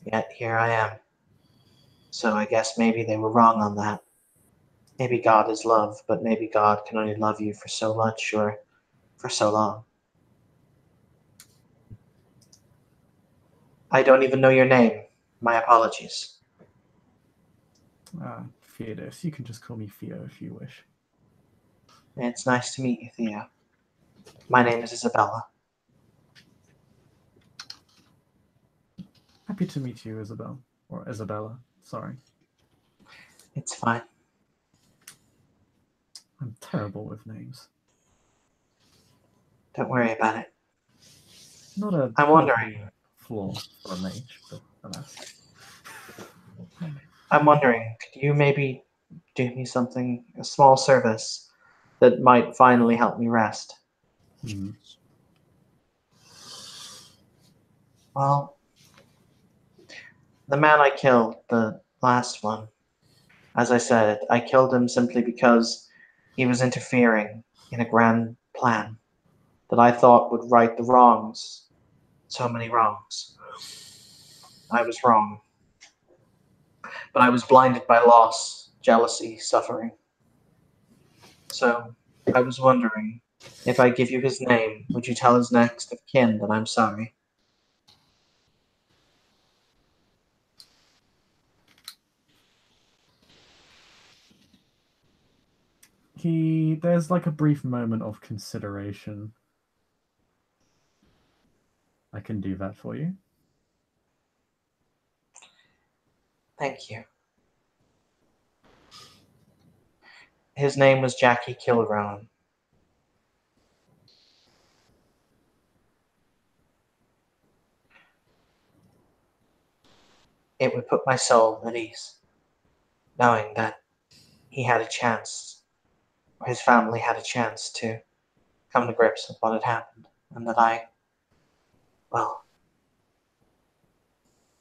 yet here I am. So I guess maybe they were wrong on that. Maybe God is love, but maybe God can only love you for so much or for so long. I don't even know your name. My apologies. Theodos. You can just call me Theo if you wish. It's nice to meet you, Theo. My name is Isabella. Happy to meet you, Isabel. Or Isabella, sorry. It's fine. I'm terrible with names. Don't worry about it. Not a I'm wondering. healthy flaw for a mage, but alas. I'm wondering, could you maybe do me something, a small service that might finally help me rest? Well, the man I killed, the last one, as I said, I killed him simply because he was interfering in a grand plan that I thought would right the wrongs. So many wrongs. I was wrong. But I was blinded by loss, jealousy, suffering. So I was wondering, if I give you his name, would you tell his next of kin that I'm sorry? There's like a brief moment of consideration. I can do that for you. Thank you. His name was Jackie Kilroan. It would put my soul at ease, knowing that he had a chance, or his family had a chance to come to grips with what had happened, and that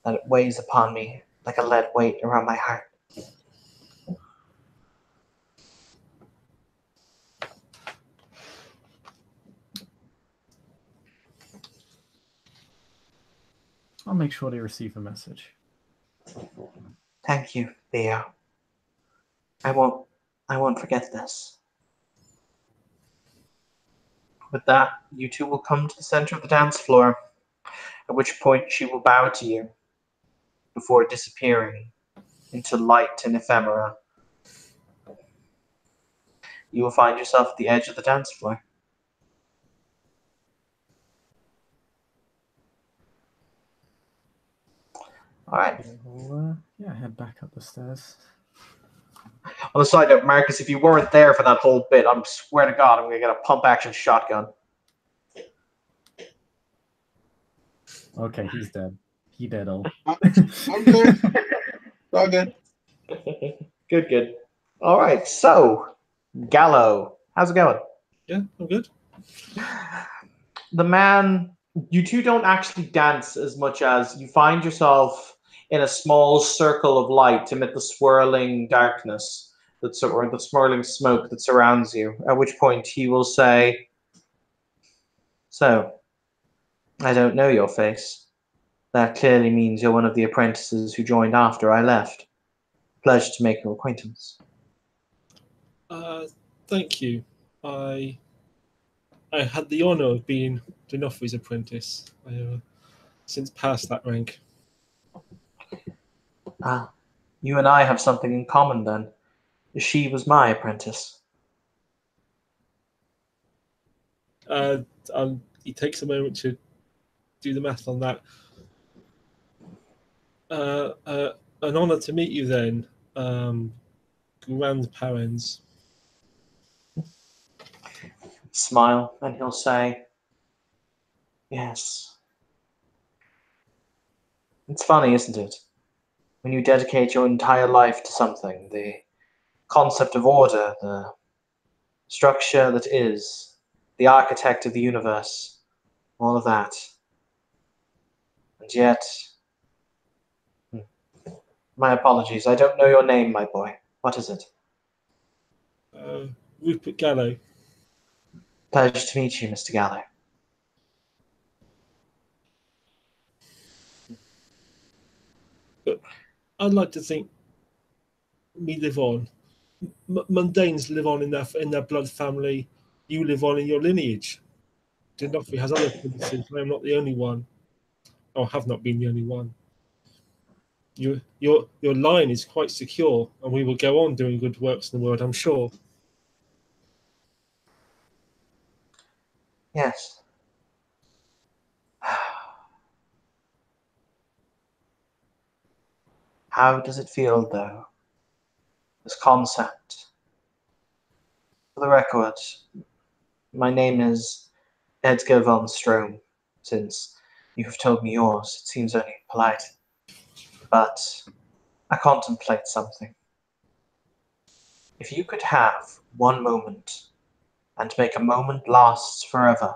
that it weighs upon me like a lead weight around my heart. I'll make sure they receive the message. Thank you, Theo. I won't forget this. With that, you two will come to the center of the dance floor, at which point she will bow to you before disappearing into light and ephemera. You will find yourself at the edge of the dance floor. All right. We'll, head back up the stairs. On the side note, Marcus, if you weren't there for that whole bit, I swear to God, I'm going to get a pump-action shotgun. Okay, he's dead. He dead all. I'm good. All good. Good. All right, so, Gallo, how's it going? Yeah, I'm good. The man, you two don't actually dance as much as you find yourself in a small circle of light amid the swirling darkness or the swirling smoke that surrounds you, at which point he will say, "So, I don't know your face. That clearly means you're one of the apprentices who joined after I left. Pleasure to make your acquaintance." Thank you. I had the honour of being D'Onofrio's apprentice. I have since passed that rank. Ah, you and I have something in common then. She was my apprentice. He takes a moment to do the math on that. An honour to meet you then, grandparents. Smile, and he'll say, "Yes." It's funny, isn't it? When you dedicate your entire life to something, the concept of order, the structure that is, the architect of the universe, all of that. And yet, my apologies, I don't know your name, my boy. What is it? Rupert Gallo. Pleasure to meet you, Mr. Gallo. But I'd like to think we live on. Mundanes live on in their blood family. You live on in your lineage. Dinoffrey has other princes. I am not the only one, or have not been the only one. Your line is quite secure, and we will go on doing good works in the world, I'm sure. Yes. How does it feel, though? This concept. For the record, my name is Edgar von Strom. Since you have told me yours, it seems only polite. But I contemplate something. If you could have one moment and make a moment last forever,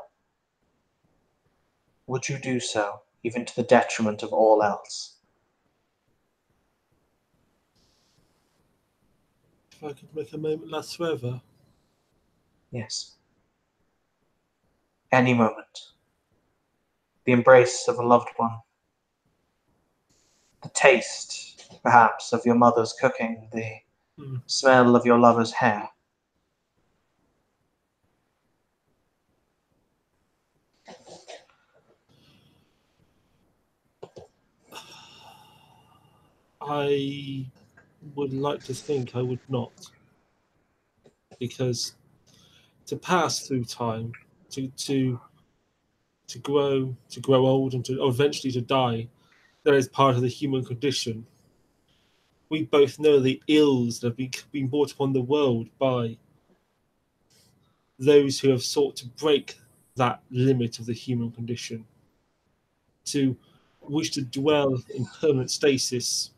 would you do so, even to the detriment of all else? If I could make a moment last forever. Yes. Any moment. The embrace of a loved one. The taste, perhaps, of your mother's cooking. The smell of your lover's hair. I would like to think I would not. Because to pass through time, to grow old and to eventually to die, that is part of the human condition. We both know the ills that have been brought upon the world by those who have sought to break that limit of the human condition. To wish to dwell in permanent stasis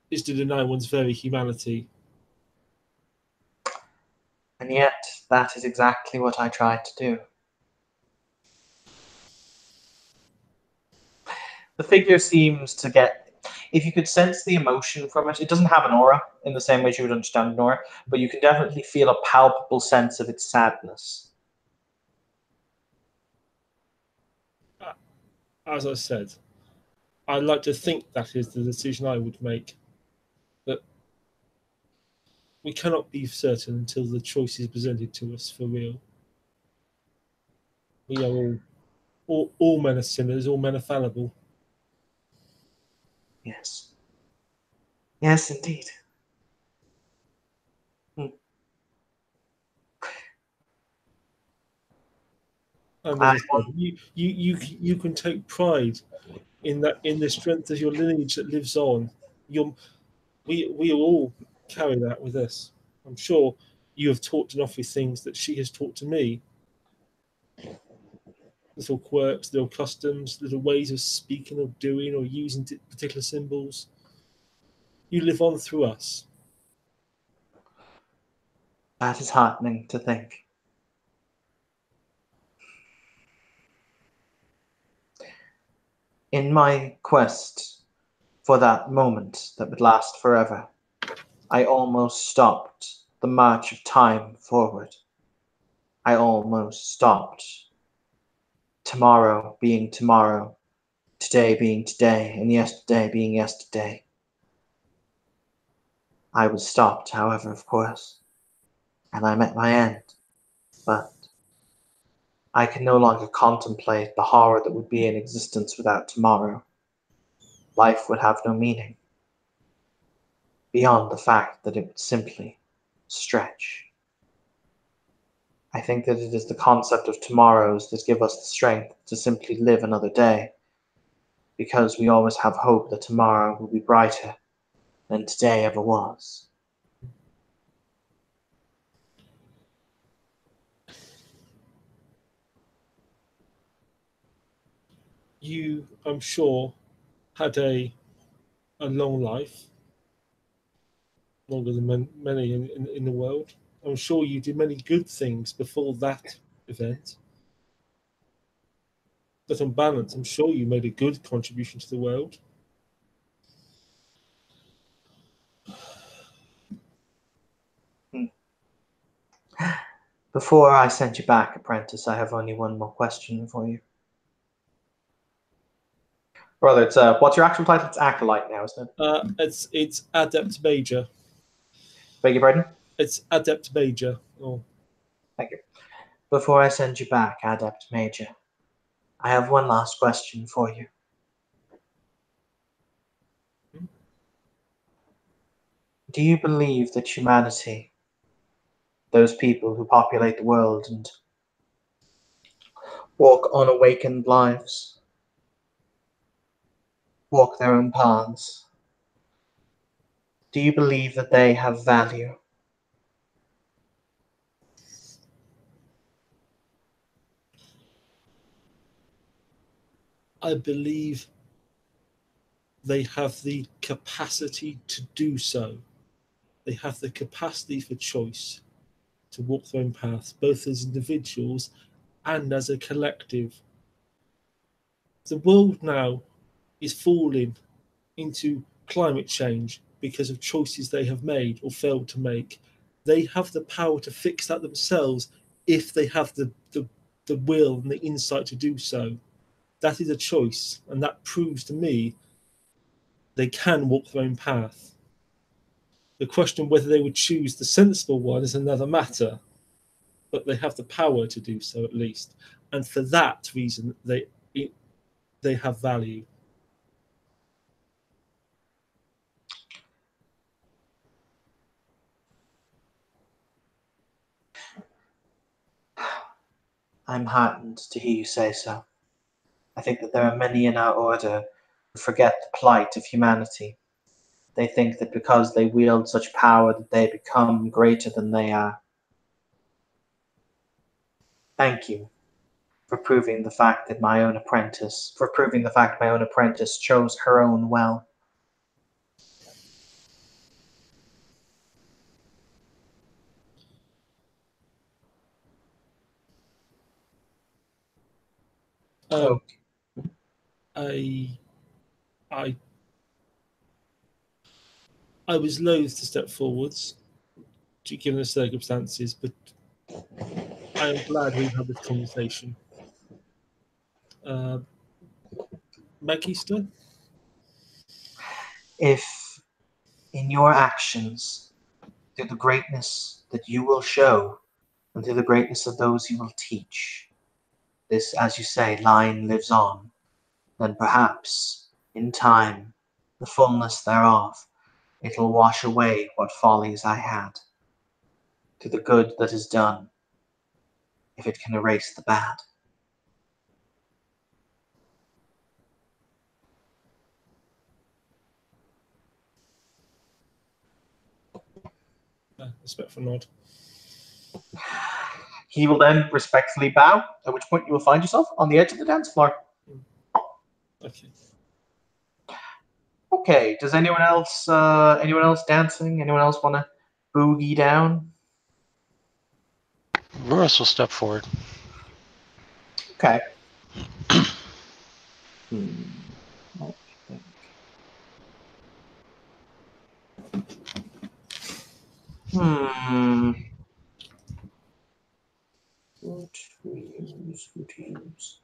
is to deny one's very humanity. And yet, that is exactly what I tried to do. The figure seems to get, if you could sense the emotion from it, it doesn't have an aura in the same way you would understand an aura, but you can definitely feel a palpable sense of its sadness. As I said, I like to think that is the decision I would make. That we cannot be certain until the choice is presented to us for real. We are all men are sinners, all men are fallible. Yes. Yes, indeed. And as I said, you can take pride in that, in the strength of your lineage that lives on. We all carry that with us. I'm sure you have taught Dinoffrey things that she has taught to me. Little quirks, little customs, little ways of speaking or doing or using particular symbols. You live on through us. That is heartening to think. In my quest for that moment that would last forever, I almost stopped the march of time forward. I almost stopped tomorrow being tomorrow, today being today, and yesterday being yesterday. I was stopped, however, of course, and I met my end. But I can no longer contemplate the horror that would be in existence without tomorrow. Life would have no meaning, beyond the fact that it would simply stretch. I think that it is the concept of tomorrows that give us the strength to simply live another day, because we always have hope that tomorrow will be brighter than today ever was. You, I'm sure, had a long life, longer than many in the world. I'm sure you did many good things before that event. But on balance, I'm sure you made a good contribution to the world. Before I send you back, apprentice, I have only one more question for you. Brother, it's what's your actual title? It's Acolyte now, isn't it? It's Adept Major. Beg your pardon? It's Adept Major. Oh. Thank you. Before I send you back, Adept Major, I have one last question for you. Do you believe that humanity, those people who populate the world and walk unawakened lives, walk their own paths, do you believe that they have value? I believe they have the capacity to do so. They have the capacity for choice, to walk their own paths, both as individuals and as a collective. The world now is falling into climate change because of choices they have made or failed to make. They have the power to fix that themselves if they have the will and the insight to do so. That is a choice, and that proves to me they can walk their own path. The question whether they would choose the sensible one is another matter, but they have the power to do so at least, and for that reason they have value. I'm heartened to hear you say so. I think that there are many in our order who forget the plight of humanity. They think that because they wield such power that they become greater than they are. Thank you for proving the fact that my own apprentice chose her own well. I was loath to step forwards, given the circumstances, but I am glad we've had this conversation. Magister? If in your actions, through the greatness that you will show, and through the greatness of those you will teach, this, as you say, line lives on, then perhaps, in time, the fullness thereof, it'll wash away what follies I had, to the good that is done, if it can erase the bad. Respectful nod. He will then respectfully bow, at which point you will find yourself on the edge of the dance floor. Okay. Okay, does anyone else dancing? Anyone else want to boogie down? Ruris will step forward. Okay. What to use?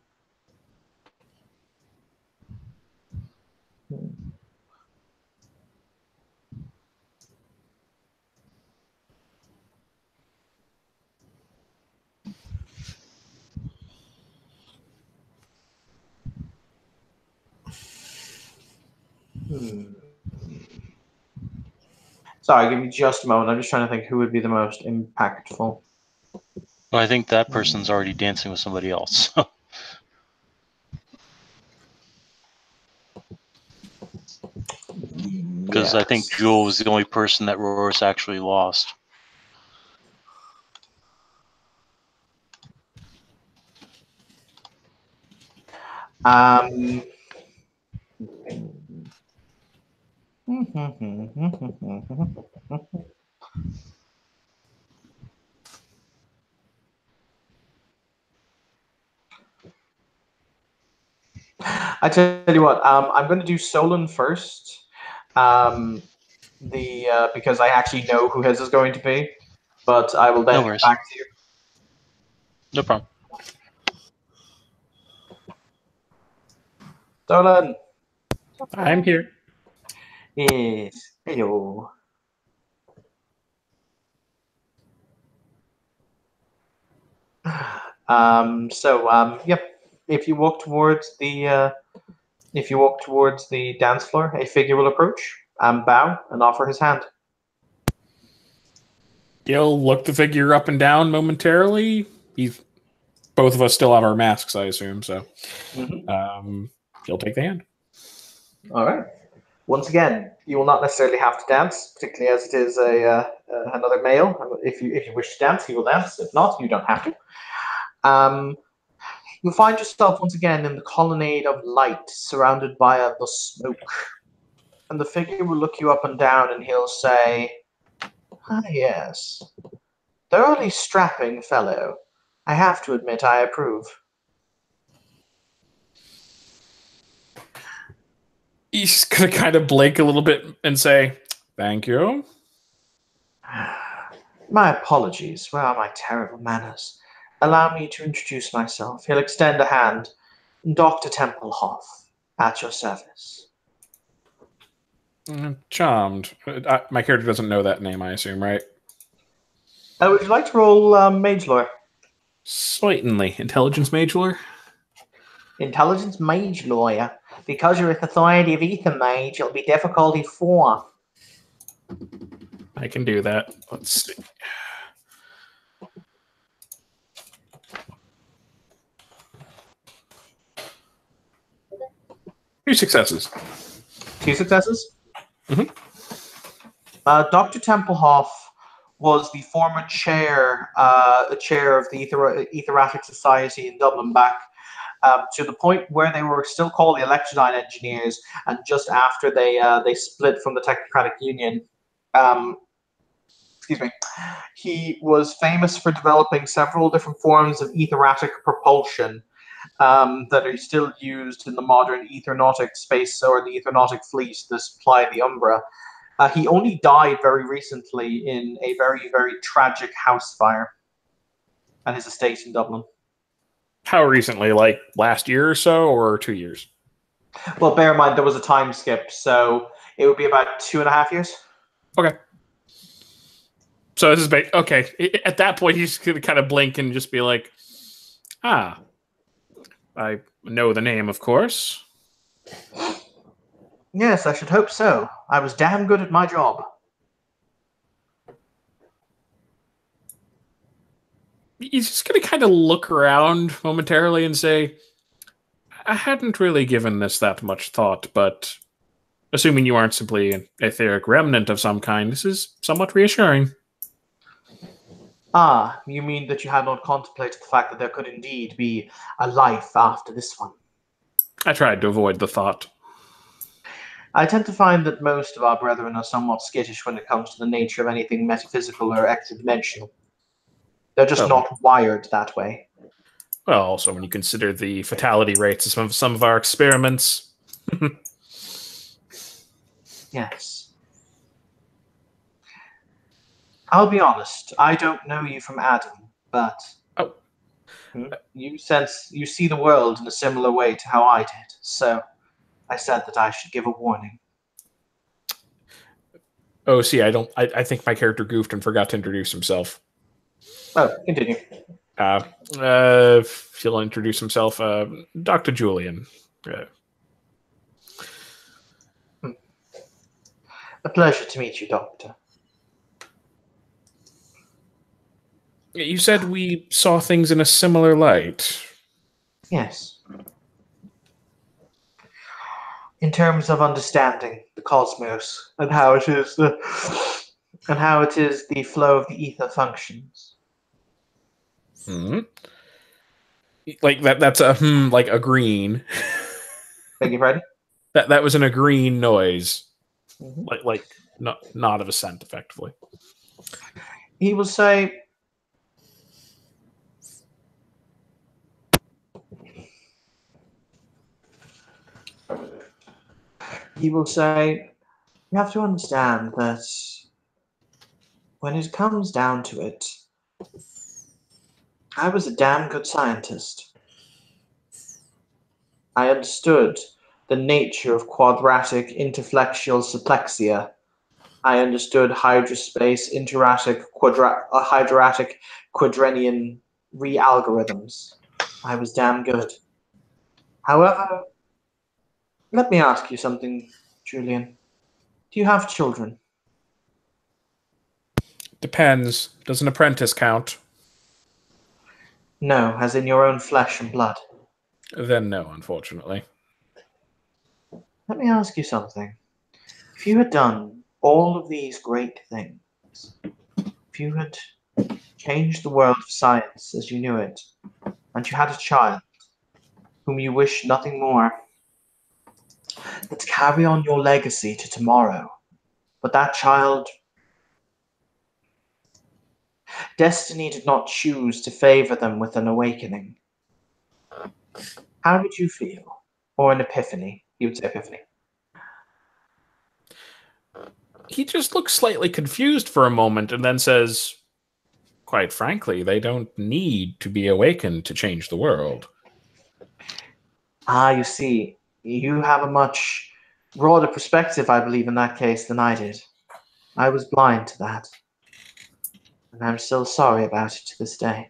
Sorry, give me just a moment. I'm just trying to think who would be the most impactful. Well, I think that person's already dancing with somebody else. Because I think Jewel was the only person that Ruris actually lost. I tell you what, I'm going to do Solon first, because I actually know who his is going to be, but I will then come back to you. No problem. Dolan. I'm here. Yes. Hello. Yep. If you walk towards the dance floor, a figure will approach, bow, and offer his hand. He'll look the figure up and down momentarily. Both of us still have our masks, I assume. So, he'll take the hand. All right. Once again, you will not necessarily have to dance, particularly as it is another male. If you wish to dance, he will dance. If not, you don't have to. You'll find yourself once again in the colonnade of light, surrounded by the smoke. And the figure will look you up and down, and he'll say, "Ah, yes. Thoroughly strapping fellow. I have to admit I approve." He's going to kind of blink a little bit and say, "Thank you." My apologies. Where are my terrible manners? Allow me to introduce myself. He'll extend a hand. Dr. Templehoff, at your service. Charmed. My character doesn't know that name, I assume, right? Would you like to roll Mage Lore? Certainly. Intelligence Mage Lore? Intelligence Mage Lawyer. Because you're with Authority of Ether Mage, it'll be difficulty 4. I can do that. Let's see. Two successes. 2 successes? Mhm. Dr. Templehoff was the former chair of the Etheratic Society in Dublin back to the point where they were still called the Electrodyne Engineers, and just after they split from the Technocratic Union. Excuse me. He was famous for developing several different forms of etheratic propulsion that are still used in the modern Ethernautic space or the Ethernautic fleet that supply the Umbra. He only died very recently in a very, very tragic house fire at his estate in Dublin. How recently? Like last year or so, or 2 years? Well, bear in mind there was a time skip, so it would be about 2.5 years. Okay. So this is okay. At that point, he's going to kind of blink and just be like, "Ah, I know the name, of course." Yes, I should hope so. I was damn good at my job. He's just going to kind of look around momentarily and say, "I hadn't really given this that much thought, but assuming you aren't simply an etheric remnant of some kind, this is somewhat reassuring." Ah, you mean that you had not contemplated the fact that there could indeed be a life after this one? I tried to avoid the thought. I tend to find that most of our brethren are somewhat skittish when it comes to the nature of anything metaphysical or extra-dimensional. They're just not wired that way. Well, also when you consider the fatality rates of some of our experiments. Yes. I'll be honest, I don't know you from Adam, but you see the world in a similar way to how I did, so I said that I should give a warning. Oh, see, I think my character goofed and forgot to introduce himself. Oh, continue. He'll introduce himself, Dr. Julian. A pleasure to meet you, Doctor. You said we saw things in a similar light. Yes. In terms of understanding the cosmos and how it is the flow of the ether functions. Hmm. Like that's a like a green. Beg your pardon? That was an agreeing noise. Mm-hmm. Like not of assent, effectively. He will say, you have to understand that when it comes down to it, I was a damn good scientist. I understood the nature of quadratic interflexial syplexia. I understood hydraspace hydratic quadrennian re-algorithms. I was damn good. However, let me ask you something, Julian. Do you have children? Depends. Does an apprentice count? No, as in your own flesh and blood. Then no, unfortunately. Let me ask you something. If you had done all of these great things, if you had changed the world of science as you knew it, and you had a child whom you wish nothing more than to carry on your legacy to tomorrow, but that child, destiny did not choose to favor them with an awakening, how would you feel? Or an epiphany? You would say epiphany. He just looks slightly confused for a moment and then says, quite frankly, they don't need to be awakened to change the world. Ah, you see, you have a much broader perspective, I believe, in that case than I did. I was blind to that. And I'm still sorry about it to this day.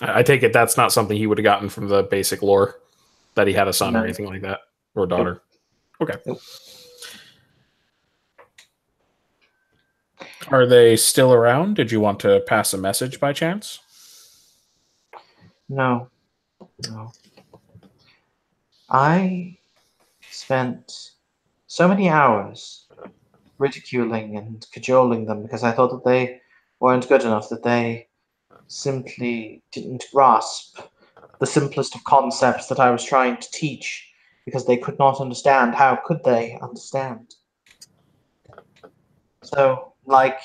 I take it that's not something he would have gotten from the basic lore, that he had a son No. or anything like that, or a daughter. Nope. Okay. Nope. Are they still around? Did you want to pass a message by chance? No. I spent so many hours ridiculing and cajoling them because I thought that they weren't good enough, that they simply didn't grasp the simplest of concepts that I was trying to teach because they could not understand. How could they understand? So, like,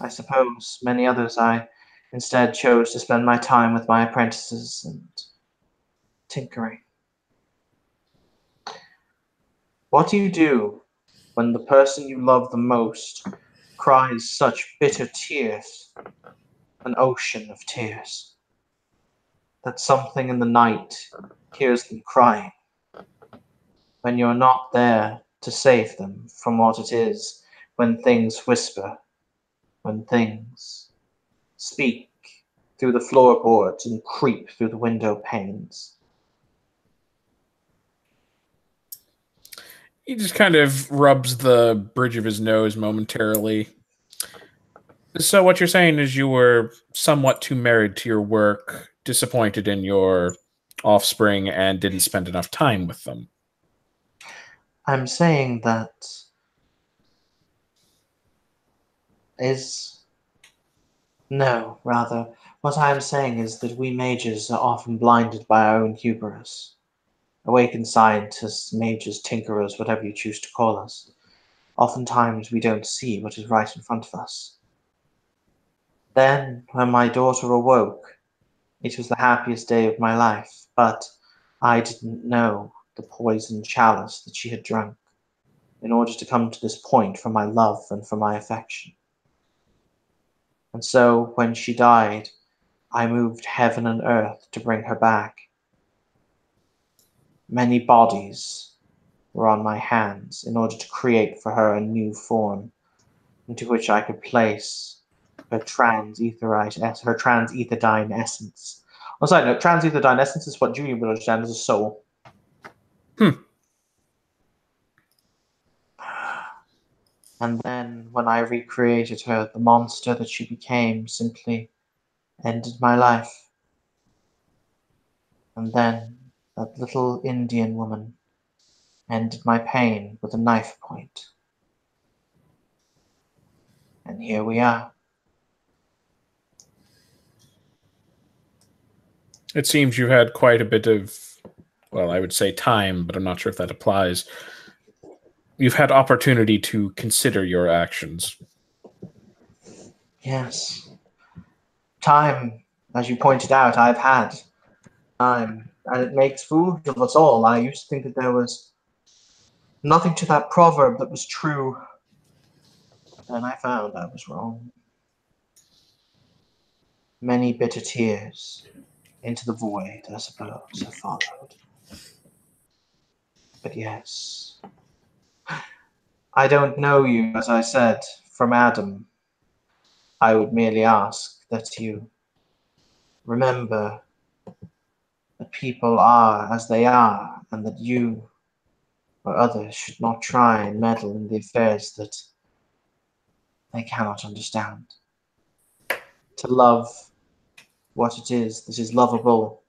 I suppose, many others, I instead chose to spend my time with my apprentices and tinkering. What do you do when the person you love the most cries such bitter tears, an ocean of tears, that something in the night hears them crying, when you're not there to save them from what it is, when things whisper, when things speak through the floorboards and creep through the window panes? He just kind of rubs the bridge of his nose momentarily. So what you're saying is you were somewhat too married to your work, disappointed in your offspring, and didn't spend enough time with them. I'm saying that is... No, rather, what I am saying is that we mages are often blinded by our own hubris. Awakened scientists, mages, tinkerers, whatever you choose to call us. Oftentimes we don't see what is right in front of us. Then, when my daughter awoke, it was the happiest day of my life, but I didn't know the poisoned chalice that she had drunk in order to come to this point for my love and for my affection. And so, when she died, I moved heaven and earth to bring her back. Many bodies were on my hands in order to create for her a new form into which I could place her transetherdyne essence. On a side note, transetherdyne essence is what Julian would understand as a soul. And then, when I recreated her, the monster that she became simply ended my life. And then, that little Indian woman ended my pain with a knife point. And here we are. It seems you had quite a bit of, well, I would say time, but I'm not sure if that applies. You've had opportunity to consider your actions. Yes. Time, as you pointed out, I've had time, and it makes fools of us all. I used to think that there was nothing to that proverb that was true, and I found I was wrong. Many bitter tears into the void, I suppose, have followed. But yes, I don't know you, as I said, from Adam. I would merely ask that you remember that people are as they are, and that you or others should not try and meddle in the affairs that they cannot understand. To love what it is that is lovable,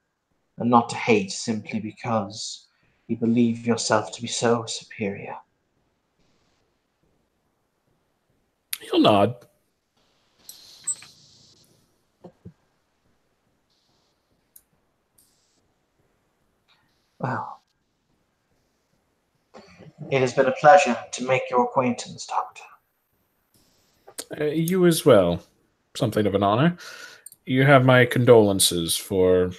and not to hate simply because you believe yourself to be so superior. He'll nod. Well, it has been a pleasure to make your acquaintance, Doctor. You as well. Something of an honor. You have my condolences for,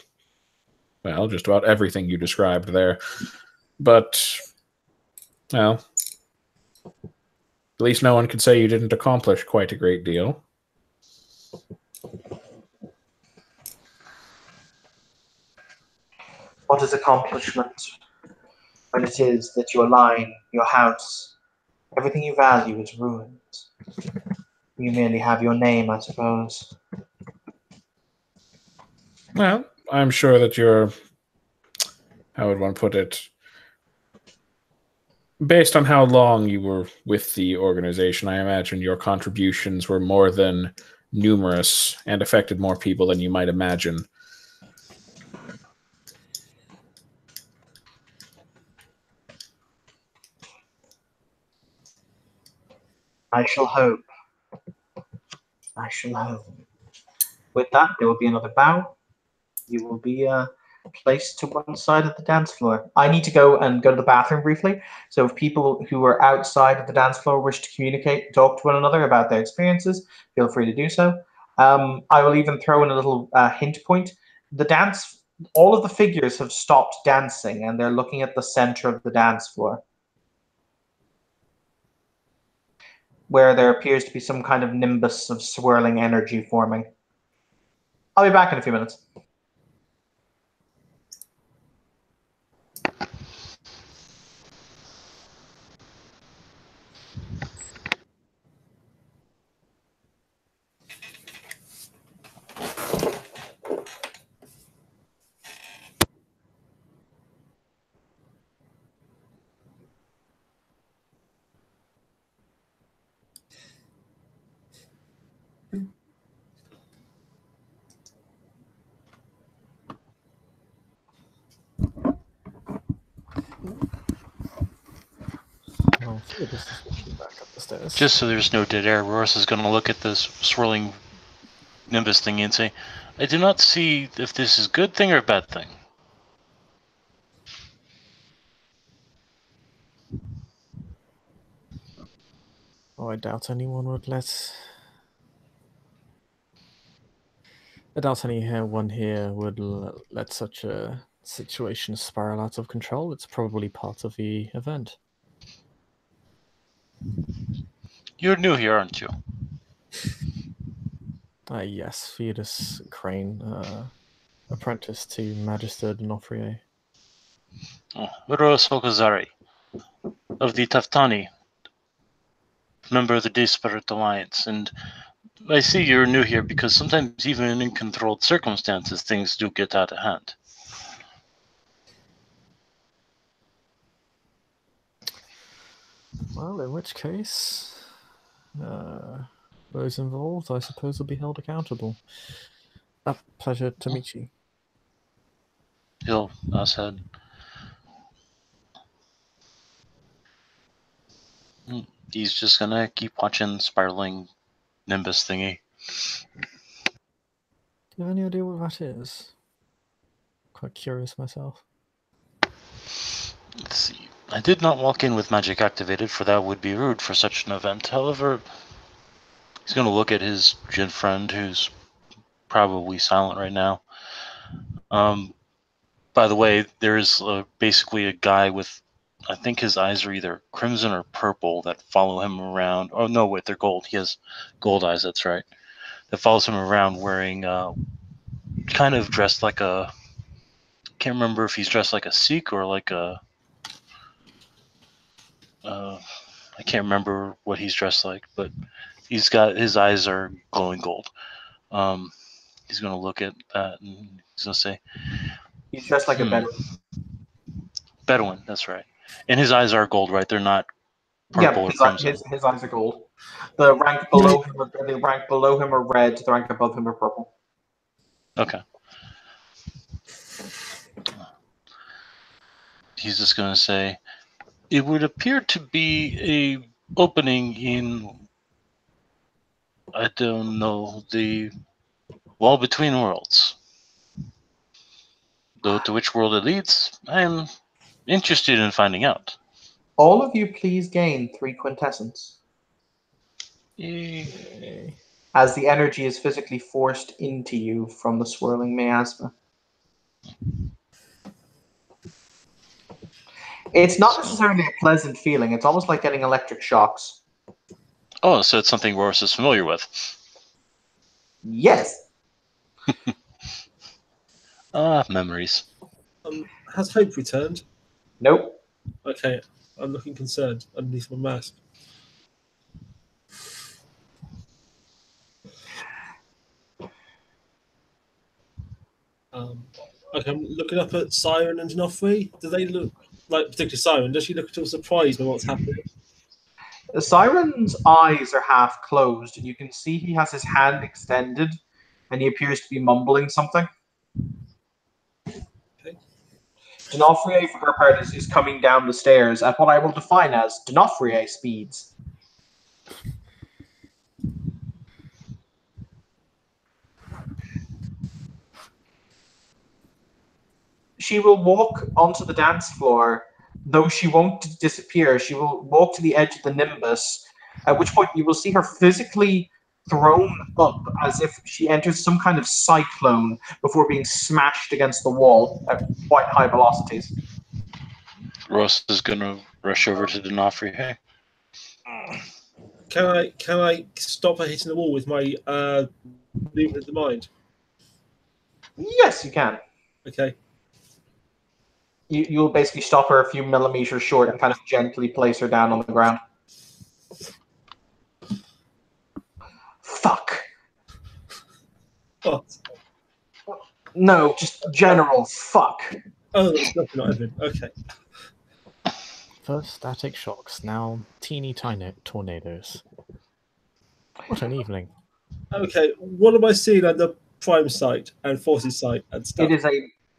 well, just about everything you described there. But, well, at least no one could say you didn't accomplish quite a great deal. What is accomplishment when it is that your line, your house, everything you value is ruined? You merely have your name, I suppose. Well, I'm sure that you're, how would one put it, based on how long you were with the organization, I imagine your contributions were more than numerous and affected more people than you might imagine. I shall hope. I shall hope. With that, there will be another bow. You will be placed to one side of the dance floor. I need to go to the bathroom briefly. So if people who are outside of the dance floor wish to communicate, talk to one another about their experiences, feel free to do so. I will even throw in a little hint point. The dance, all of the figures have stopped dancing and they're looking at the center of the dance floor, where there appears to be some kind of nimbus of swirling energy forming. I'll be back in a few minutes. Well, Theodis is walking back up the stairs. Just so there's no dead air, Roris is going to look at this swirling nimbus thing and say, I do not see if this is a good thing or a bad thing. Oh, I doubt anyone would let. I doubt anyone here would let such a situation spiral out of control. It's probably part of the event. You're new here, aren't you? Yes, Theodis Crane, apprentice to Magister D'Onofrio. Roris Okazari of the Taftani, member of the Disparate Alliance, and I see you're new here because sometimes even in controlled circumstances things do get out of hand. Well, in which case, those involved, I suppose, will be held accountable. A pleasure to meet you. He'll said. He's just gonna keep watching spiraling nimbus thingy. Do you have any idea what that is? Quite curious myself. Let's see. I did not walk in with magic activated, for that would be rude for such an event. However, he's going to look at his Jin friend, who's probably silent right now. By the way, there is basically a guy with, I think his eyes are either crimson or purple that follow him around. Oh, no, wait, they're gold. He has gold eyes, that's right. that follows him around wearing kind of dressed like a, can't remember if he's dressed like a Sikh or like a, I can't remember what he's dressed like, but he's got, his eyes are glowing gold. He's going to look at that and he's going to say, He's dressed like a Bedouin. Bedouin, that's right. And his eyes are gold, right? They're not purple or crimson. His eyes are gold. The rank below him, are red. The rank above him are purple. Okay. He's just going to say, it would appear to be a opening in, I don't know, the wall between worlds. Though to which world it leads, I am interested in finding out. All of you please gain 3 quintessence. Yay. As the energy is physically forced into you from the swirling miasma. It's not necessarily a pleasant feeling. It's almost like getting electric shocks. Oh, so it's something Roris is familiar with. Yes. Memories. Has Hope returned? Nope. Okay, I'm looking concerned underneath my mask. Okay, I'm looking up at Siren and Joffrey. Do they look like, particularly Siren? Does she look at all surprised by what's happening? The Siren's eyes are half closed, and you can see he has his hand extended, and he appears to be mumbling something. Okay. D'Onofrio, for her part, is coming down the stairs at what I will define as D'Onofrio speeds. She will walk onto the dance floor, though she won't disappear. She will walk to the edge of the nimbus, at which point you will see her physically thrown up as if she enters some kind of cyclone before being smashed against the wall at quite high velocities. Roris is going to rush over to D'Onofrio. Can I stop her hitting the wall with my movement of the mind? Yes, you can. Okay. You'll basically stop her a few millimeters short and kind of gently place her down on the ground. Fuck. What? No, just general fuck. Oh, that's not even. Okay. First static shocks, now teeny tiny tornadoes. What an evening. Okay, what am I seeing at the Prime site and Forces site and stuff? It is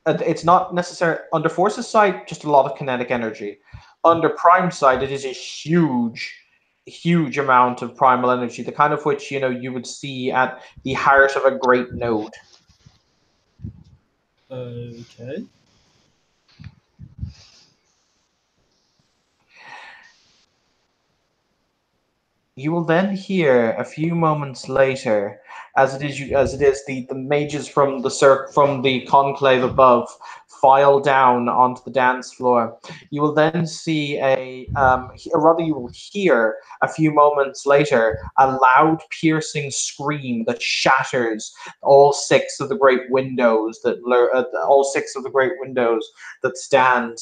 it's not necessary under Forces side, just a lot of kinetic energy. Under Prime side, it is a huge amount of primal energy, the kind of which you would see at the heart of a great node. Okay. You will then hear a few moments later, as it is the mages from the conclave above file down onto the dance floor. You will then see you will hear a few moments later a loud, piercing scream that shatters all six of the great windows that stand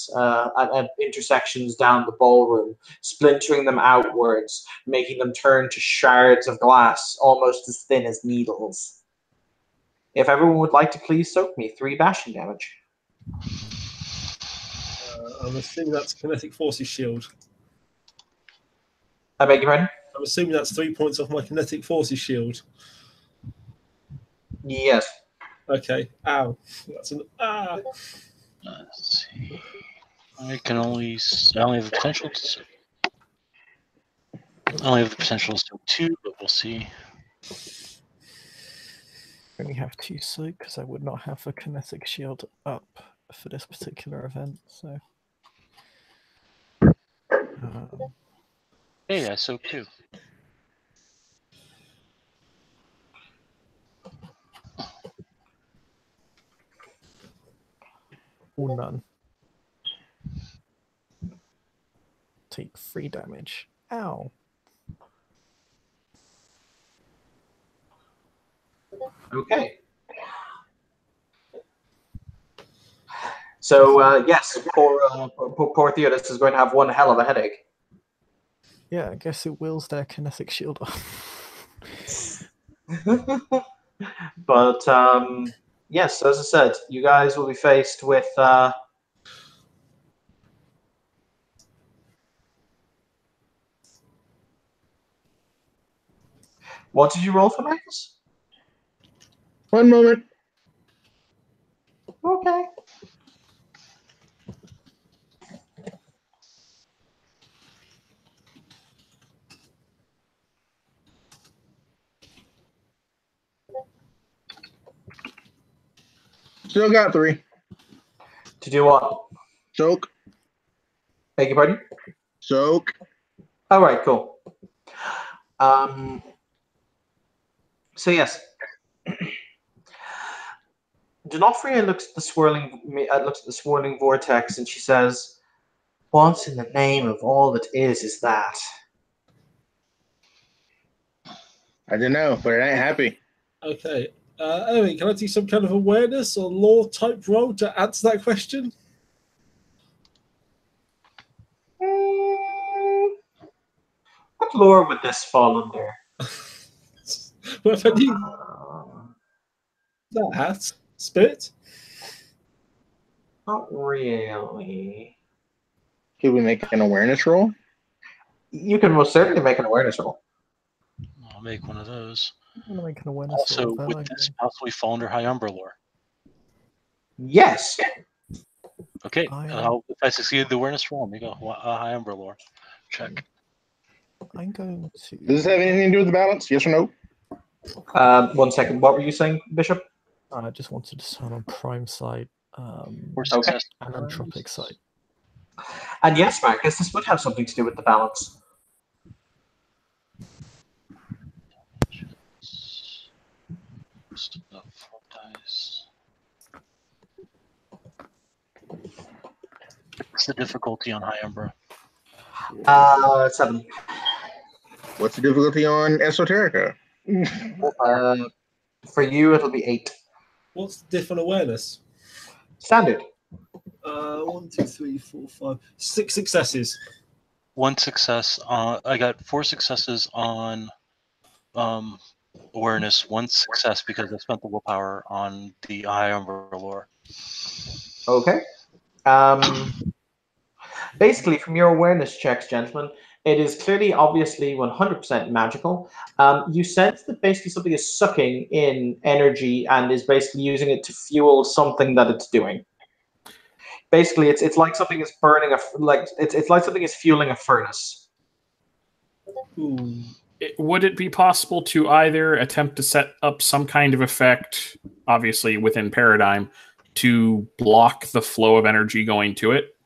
at intersections down the ballroom, splintering them outwards, making them turn to shards of glass almost as thin as needles. If everyone would like to please soak me 3 bashing damage. I'm assuming that's Kinetic Forces shield. I beg your pardon? I'm assuming that's 3 points off my Kinetic Forces shield. Yes. Okay. Ow. That's an Let's see. I only have the potential to. I only have the potential to soak 2, but we'll see. I only have 2 soak because I would not have a kinetic shield up for this particular event. So. Hey, I soak 2. Or none. Take 3 damage. Ow. Okay. So, yes, poor Theodus is going to have one hell of a headache. Yeah, I guess it wills their kinetic shield off. But, yes, as I said, you guys will be faced with... What did you roll for, Marcus? One moment. Okay. Still got 3. To do what? Soak. Beg your pardon? Soak. All right, cool. So yes, D'Onofrio looks at the swirling vortex, and she says, "What in the name of all that is that?" I don't know, but it ain't happy. Okay. Anyway, can I do some kind of awareness or law type roll to answer that question? What lore would this fall under? Well, if I knew that, spirit? Not really. Can we make an awareness roll? You can most certainly make an awareness roll. I'll make one of those. I'm gonna make an awareness Also, roll. Then would this possibly fall under High Umbra lore? Yes. Okay, I- if I succeeded the awareness roll, I'll make a High Umbra lore check. I'm going to. Does this have anything to do with the balance? Yes or no? 1 second. What were you saying, Bishop? I just wanted to turn on prime side Or Okay. success. and entropic side. And yes, Marcus, this would have something to do with the balance. Dice. What's the difficulty on High Umbra? 7. What's the difficulty on Esoterica? For you, it'll be 8. What's the diff on awareness? Standard. 1, 2, 3, 4, 5, 6 successes. 1 success. I got 4 successes on awareness. 1 success because I spent the willpower on the High Umbra lore. Okay. Basically, from your awareness checks, gentlemen, it is clearly, obviously, 100% magical. You sense that basically something is sucking in energy and is basically using it to fuel something that it's doing. Basically, it's like something is burning it's like something is fueling a furnace. Ooh. Would it be possible to either attempt to set up some kind of effect, obviously within Paradigm, to block the flow of energy going to it?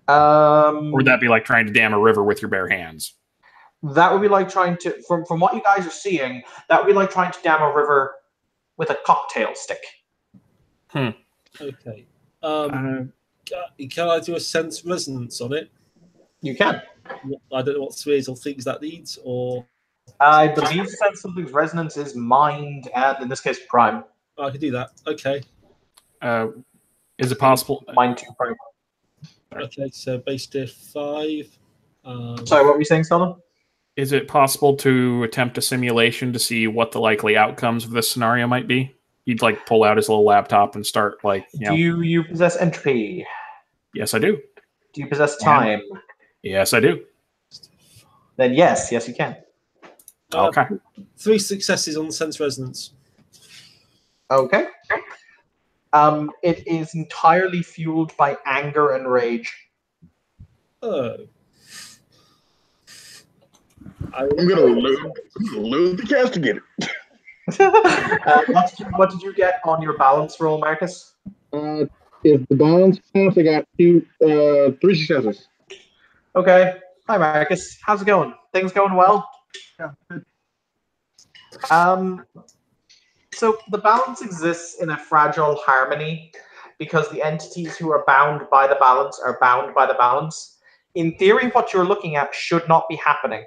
Or would that be like trying to dam a river with your bare hands? That would be like trying to, from what you guys are seeing, that would be like trying to dam a river with a cocktail stick. Okay. Can I do a sense resonance on it? You can. I don't know what spheres or things that needs, or I believe sense something's resonance is mind, and in this case, prime. I could do that. Okay. Is it possible? Mind 2 prime. Okay, so base diff 5. Sorry, what were you saying, Sullivan? Is it possible to attempt a simulation to see what the likely outcomes of this scenario might be? He'd like pull out his little laptop and start like, Do you possess entropy? Yes, I do. Do you possess time? Yes, I do. Then yes, you can. Okay. 3 successes on the sense resonance. Okay. It is entirely fueled by anger and rage. Oh. I'm gonna load the castigator. What did you get on your balance roll, Marcus? If the balance counts, I got 3 successes. Okay. Hi, Marcus. How's it going? Things going well? Yeah, good. So the balance exists in a fragile harmony because the entities who are bound by the balance are bound by the balance. In theory, what you're looking at should not be happening.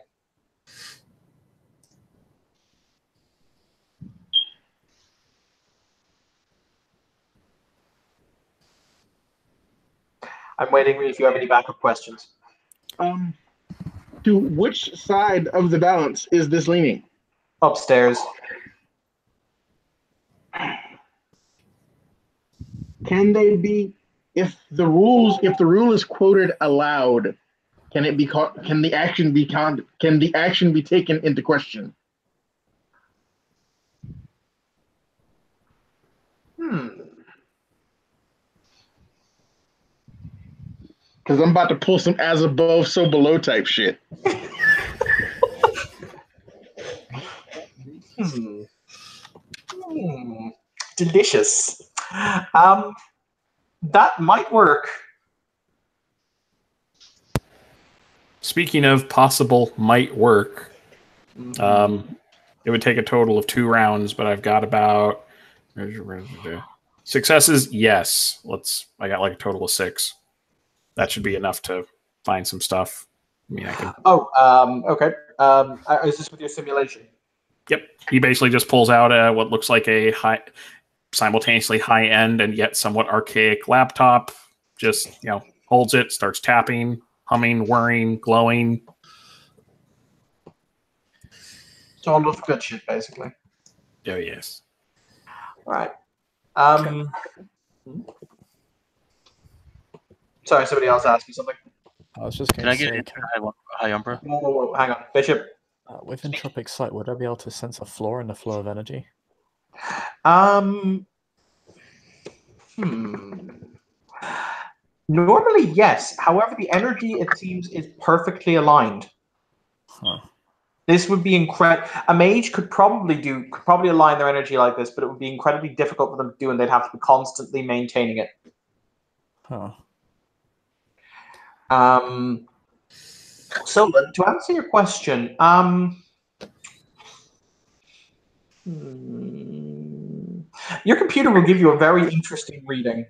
I'm waiting if you have any backup questions. To which side of the balance is this leaning? Upstairs. Can they be, if the rule is quoted aloud, can it be can the action be taken into question? Because I'm about to pull some as above, so below type shit. Delicious. That might work. Speaking of possible might work, it would take a total of 2 rounds, but I've got about successes. Yes, I got like a total of 6. That should be enough to find some stuff. I mean, I can. Oh, okay. Is this with your simulation? Yep. He basically just pulls out what looks like a simultaneously high-end and yet somewhat archaic laptop. Just holds it, starts tapping, humming, whirring, glowing. It's all of good shit, basically. Oh yes. All right. Sorry, somebody else asked me something. I was just going to say, Can I get high Umbra? Whoa, hang on, Bishop. with entropic sight, would I be able to sense a flaw in the flow of energy? Normally, yes. However, the energy, it seems, is perfectly aligned. Huh. This would be incredible. A mage could probably align their energy like this, but it would be incredibly difficult for them to do, and they'd have to be constantly maintaining it. Huh. So, to answer your question, your computer will give you a very interesting reading.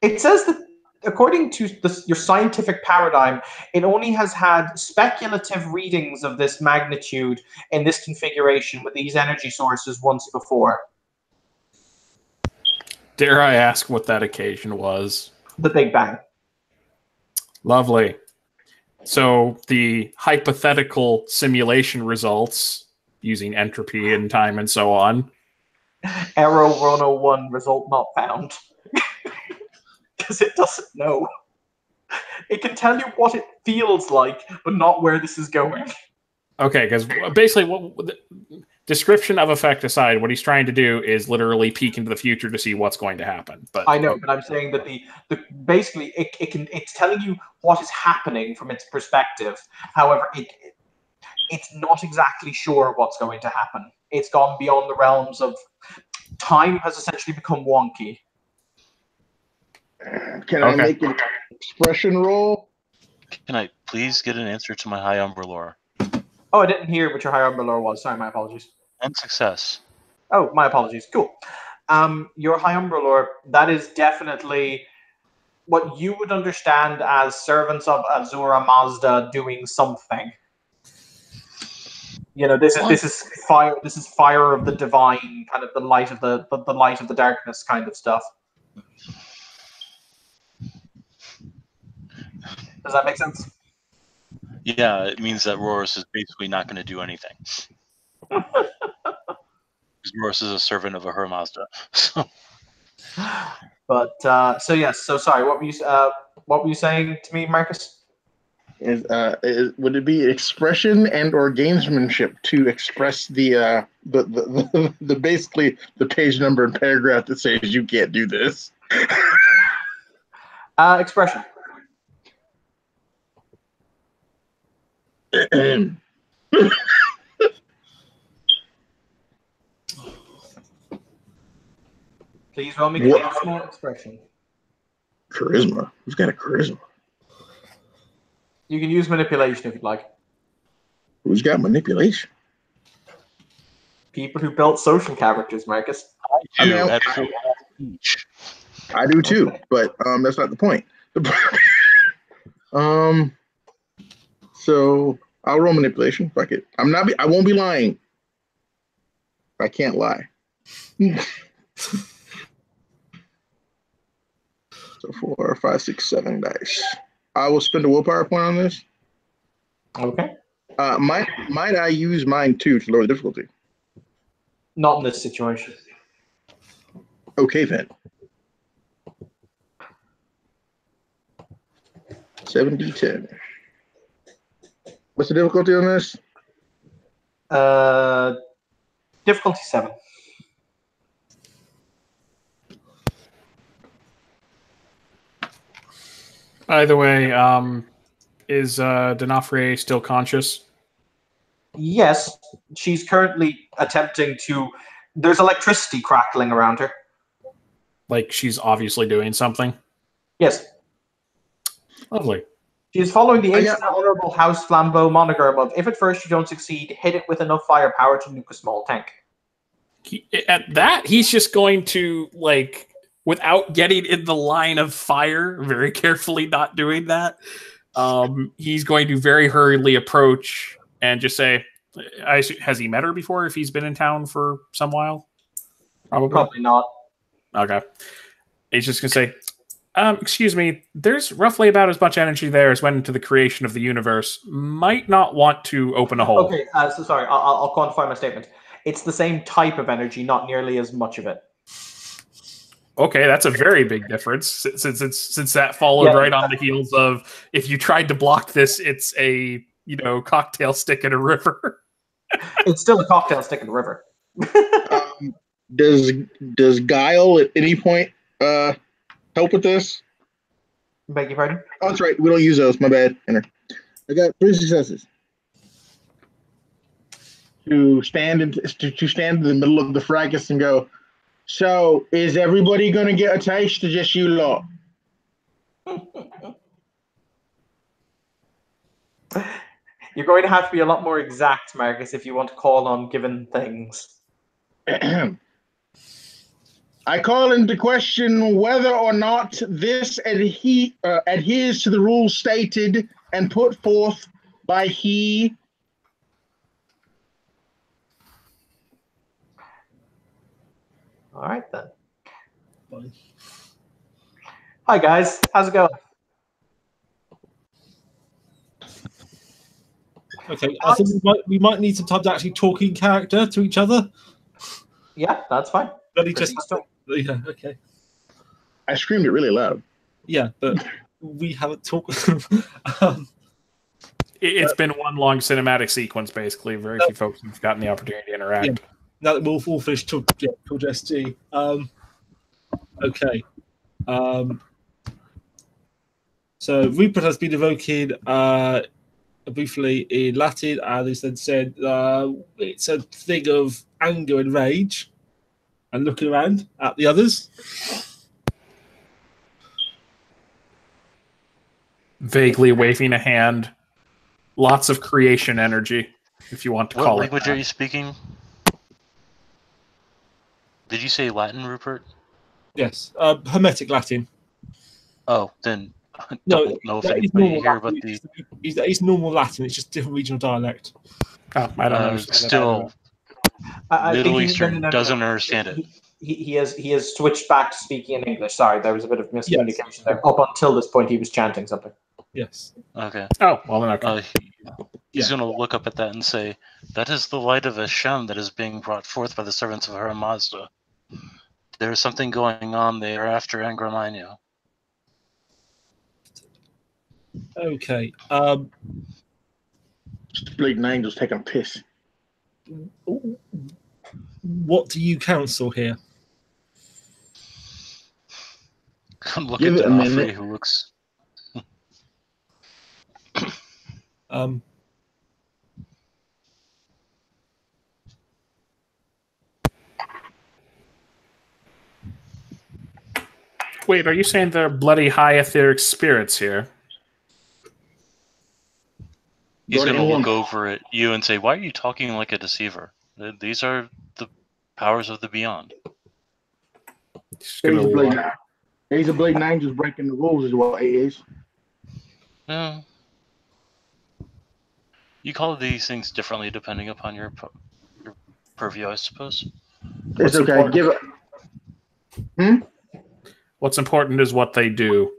It says that, according to your scientific paradigm, it only has had speculative readings of this magnitude in this configuration with these energy sources once before. Dare I ask what that occasion was? The Big Bang. Lovely. So the hypothetical simulation results using entropy and time and so on. Error 101, result not found. Because it doesn't know. It can tell you what it feels like, but not where this is going. Okay, because basically, description of effect aside, what he's trying to do is literally peek into the future to see what's going to happen. But I know, but I'm saying that basically it's telling you what is happening from its perspective. However, it's not exactly sure what's going to happen. It's gone beyond the realms of time. Has essentially become wonky. Can I make an expression roll? Can I please get an answer to my high Umbra lore? Oh, I didn't hear what your high Umbra lore was. Sorry, my apologies. And success. Oh, my apologies. Cool. Your high Umbra lore, that is definitely what you would understand as servants of Azura Mazda doing something. This is fire. This is fire of the divine, kind of the light of the light of the darkness kind of stuff. Does that make sense? Yeah, it means that Rorus is basically not going to do anything. Rorus is a servant of Ahura Mazda. But so yes. So sorry. What were you saying to me, Marcus? Would it be expression and or gamesmanship to express the basically the page number and paragraph that says you can't do this? Expression. Please roll me charisma expression. Charisma? Who's got a charisma? You can use manipulation if you'd like. Who's got manipulation? People who built social characters, Marcus. I do at full speech. I do too, but that's not the point. So I'll roll manipulation. Fuck it. I won't be lying. I can't lie. So 4, 5, 6, 7 dice. I will spend a willpower point on this. Okay. Might I use mine too to lower the difficulty? Not in this situation. Okay then. 7d10. What's the difficulty on this? Difficulty 7. Either way, is D'Onofrio still conscious? Yes, she's currently attempting to. There's electricity crackling around her. Like she's obviously doing something? Yes. Lovely. She is following the ancient honorable House Flambeau monogram of, if at first you don't succeed, hit it with enough firepower to nuke a small tank. At that, he's just going to, like, without getting in the line of fire, very carefully not doing that, he's going to very hurriedly approach and just say, has he met her before if he's been in town for some while? Probably not. Okay. He's just going to say, excuse me, there's roughly about as much energy there as went into the creation of the universe. Might not want to open a hole. Okay, so sorry, I'll quantify my statement. It's the same type of energy, not nearly as much of it. Okay, that's a very big difference since that followed right on the heels of, if you tried to block this, it's a, cocktail stick in a river. It's still a cocktail stick in a river. Does Guile at any point help with this? Beg your pardon? Oh, that's right. We don't use those. My bad. Enter. I got 3 successes. To stand in the middle of the fracas and go, so is everybody going to get a taste or just you lot? You're going to have to be a lot more exact, Marcus, if you want to call on given things. I call into question whether or not this adheres to the rules stated and put forth by he. All right, then. Hi, guys. How's it going? Okay, I think we might need some time to actually talk in character to each other. Yeah, that's fine. But he just... Yeah, okay. I screamed it really loud. Yeah, but we haven't talked. It's been one long cinematic sequence, basically. Very few folks have gotten the opportunity to interact. Yeah. Now that we've all finished till SG. Okay. So Rupert has been evoking briefly in Latin, and he then said it's a thing of anger and rage, and looking around at the others. Vaguely waving a hand. Lots of creation energy, if you want to call it. What language are you speaking? Did you say Latin, Rupert? Yes, Hermetic Latin. Oh, then No, know if that is anybody normal here, Latin. but It's normal Latin. It's just different regional dialect. Oh, I don't understand. Still, Middle think Eastern doesn't understand it. He has switched back to speaking in English. Sorry, there was a bit of miscommunication there. Up until this point, he was chanting something. Yes. Okay. Oh, well then, okay. He's going to look up at that and say, that is the light of Hashem that is being brought forth by the servants of Her Mazda. There is something going on there after Angramino. Okay. Bleeding angels taking a piss. What do you counsel here? Come look Give at it a D'Onofrio, minute. who looks... Wait, are you saying there are bloody high etheric spirits here? He's going to look over at you and say, why are you talking like a deceiver? These are the powers of the beyond. He's a bleeding angels breaking the rules is what he is. No. You call these things differently depending upon your purview, I suppose. It's okay. Give it. What's important is what they do.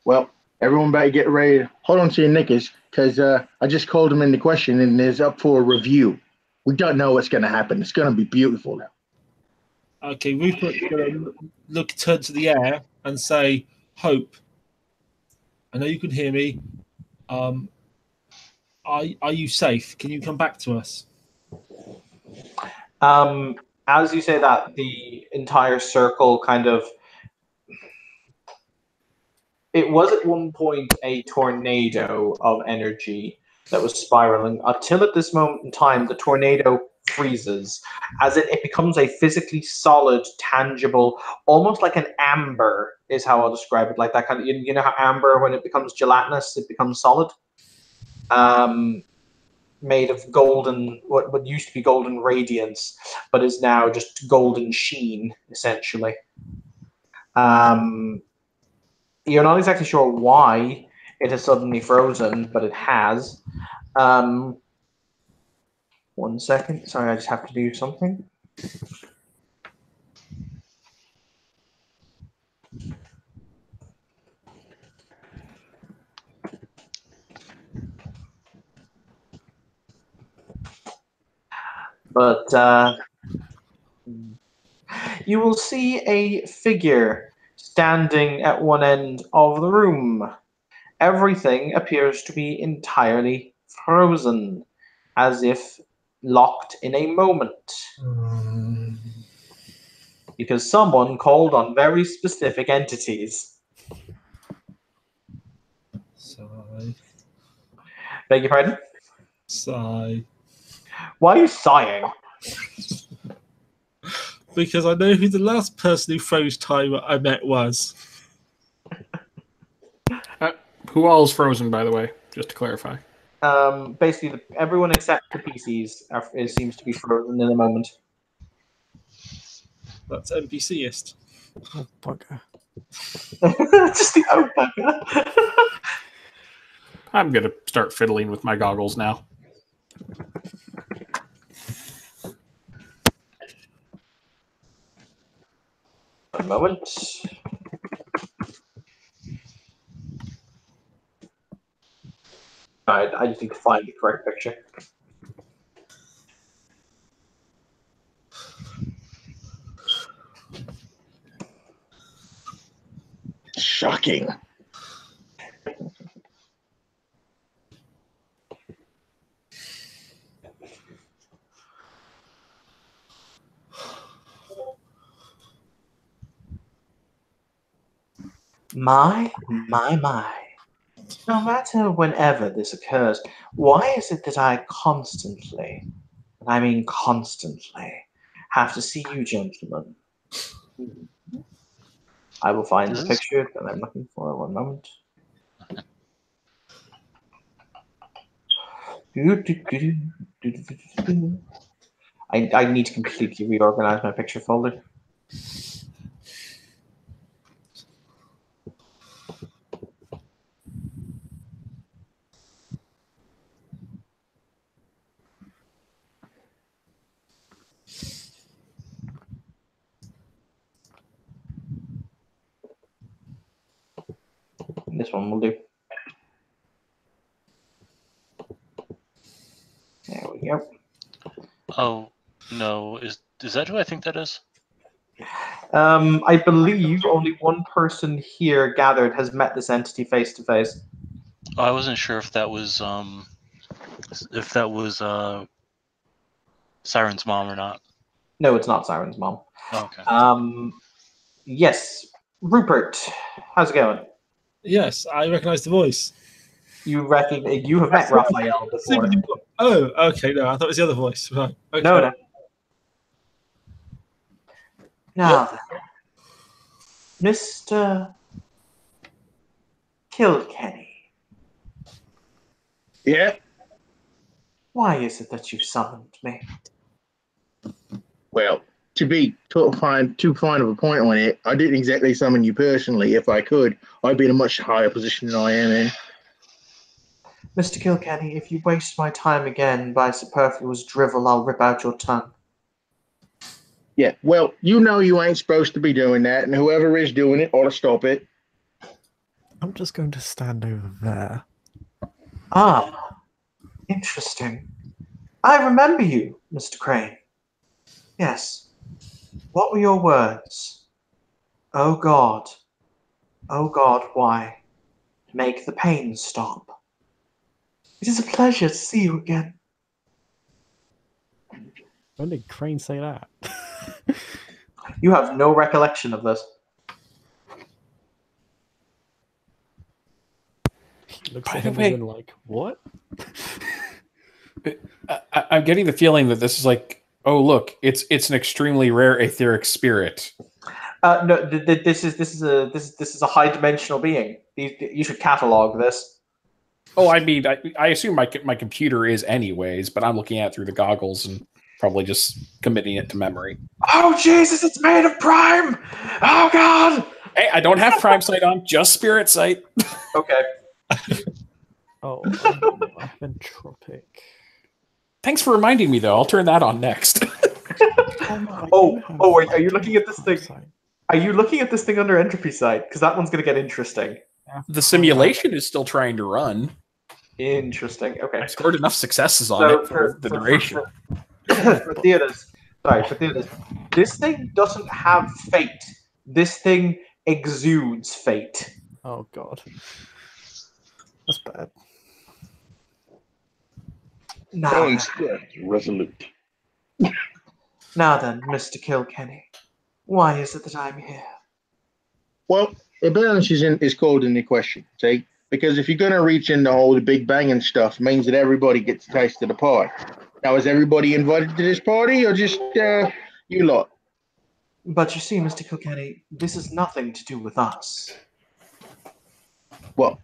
Well, everyone better get ready. Hold on to your knickers, because I just called them into question, and it's up for a review. We don't know what's going to happen. It's going to be beautiful now. Okay, Rupert's going to turn to the air and say, Hope, I know you can hear me. Are you safe? Can you come back to us? As you say that, the entire circle kind of... It was at one point a tornado of energy that was spiraling, until at this moment in time, the tornado freezes, as it becomes a physically solid, tangible, almost like an amber is how I'll describe it. Like that kind of, you know how amber, when it becomes gelatinous, it becomes solid? Made of golden, what used to be golden radiance, but is now just golden sheen, essentially. You're not exactly sure why it has suddenly frozen, but it has. 1 second. Sorry, I just have to do something. But you will see a figure standing at one end of the room. Everything appears to be entirely frozen, as if locked in a moment. Because someone called on very specific entities. Sigh. Beg your pardon? Sigh. Why are you sighing? Because I know who the last person who froze time I met was. Who all is frozen, by the way, just to clarify? Basically, everyone except the PCs seems to be frozen in a moment. That's NPCist. Oh, bugger. Just the bugger. I'm going to start fiddling with my goggles now. A moment. Alright, I just need to find the correct picture. Shocking. My. No matter whenever this occurs, why is it that I constantly, and I mean constantly, have to see you gentlemen? I will find the picture that I'm looking for. 1 moment. I need to completely reorganize my picture folder. This one will do. There we go. Oh, no. Is that who I think that is? I believe only one person here gathered has met this entity face to face. Oh, I wasn't sure if that was Siren's mom or not. No, it's not Siren's mom. Oh, okay. Yes, Rupert, how's it going? Yes, I recognise the voice. You have met Raphael before. Oh, okay. No, I thought it was the other voice. Right. Okay. No. Now, then, Mr. Kilkenny. Yeah. Why is it that you summoned me? Well, to be too fine of a point on it, I didn't exactly summon you personally. If I could, I'd be in a much higher position than I am in. Mr. Kilkenny, if you waste my time again by superfluous drivel, I'll rip out your tongue. Yeah, well, you know you ain't supposed to be doing that, and whoever is doing it ought to stop it. I'm just going to stand over there. Ah, interesting. I remember you, Mr. Crane. Yes. What were your words? Oh God, why? Make the pain stop. It is a pleasure to see you again. When did Crane say that? You have no recollection of this. He looks By at the him way- and then like, what? I'm getting the feeling that this is like, oh look, it's an extremely rare etheric spirit. No, this is a high dimensional being. You should catalog this. Oh, I mean, I assume my computer is anyways, but I'm looking at it through the goggles and probably just committing it to memory. Oh Jesus! It's made of prime. Oh God. Hey, I don't have Prime Sight on, just Spirit Sight. Okay. Oh, I'm entropic. Thanks for reminding me, though. I'll turn that on next. Wait, are you looking at this thing? Are you looking at this thing under entropy sight? Because that one's going to get interesting. The simulation is still trying to run. Interesting. Okay. I scored enough successes on it for the duration. For theaters, this thing doesn't have fate. This thing exudes fate. Oh God, that's bad. Now, Resolute. now then, Mr. Kilkenny, why is it that I'm here? Well, the balance is called into question, see? Because if you're going to reach into all the Big Bang and stuff, it means that everybody gets a taste of the pie. Now, is everybody invited to this party, or just you lot? But you see, Mr. Kilkenny, this has nothing to do with us. Well,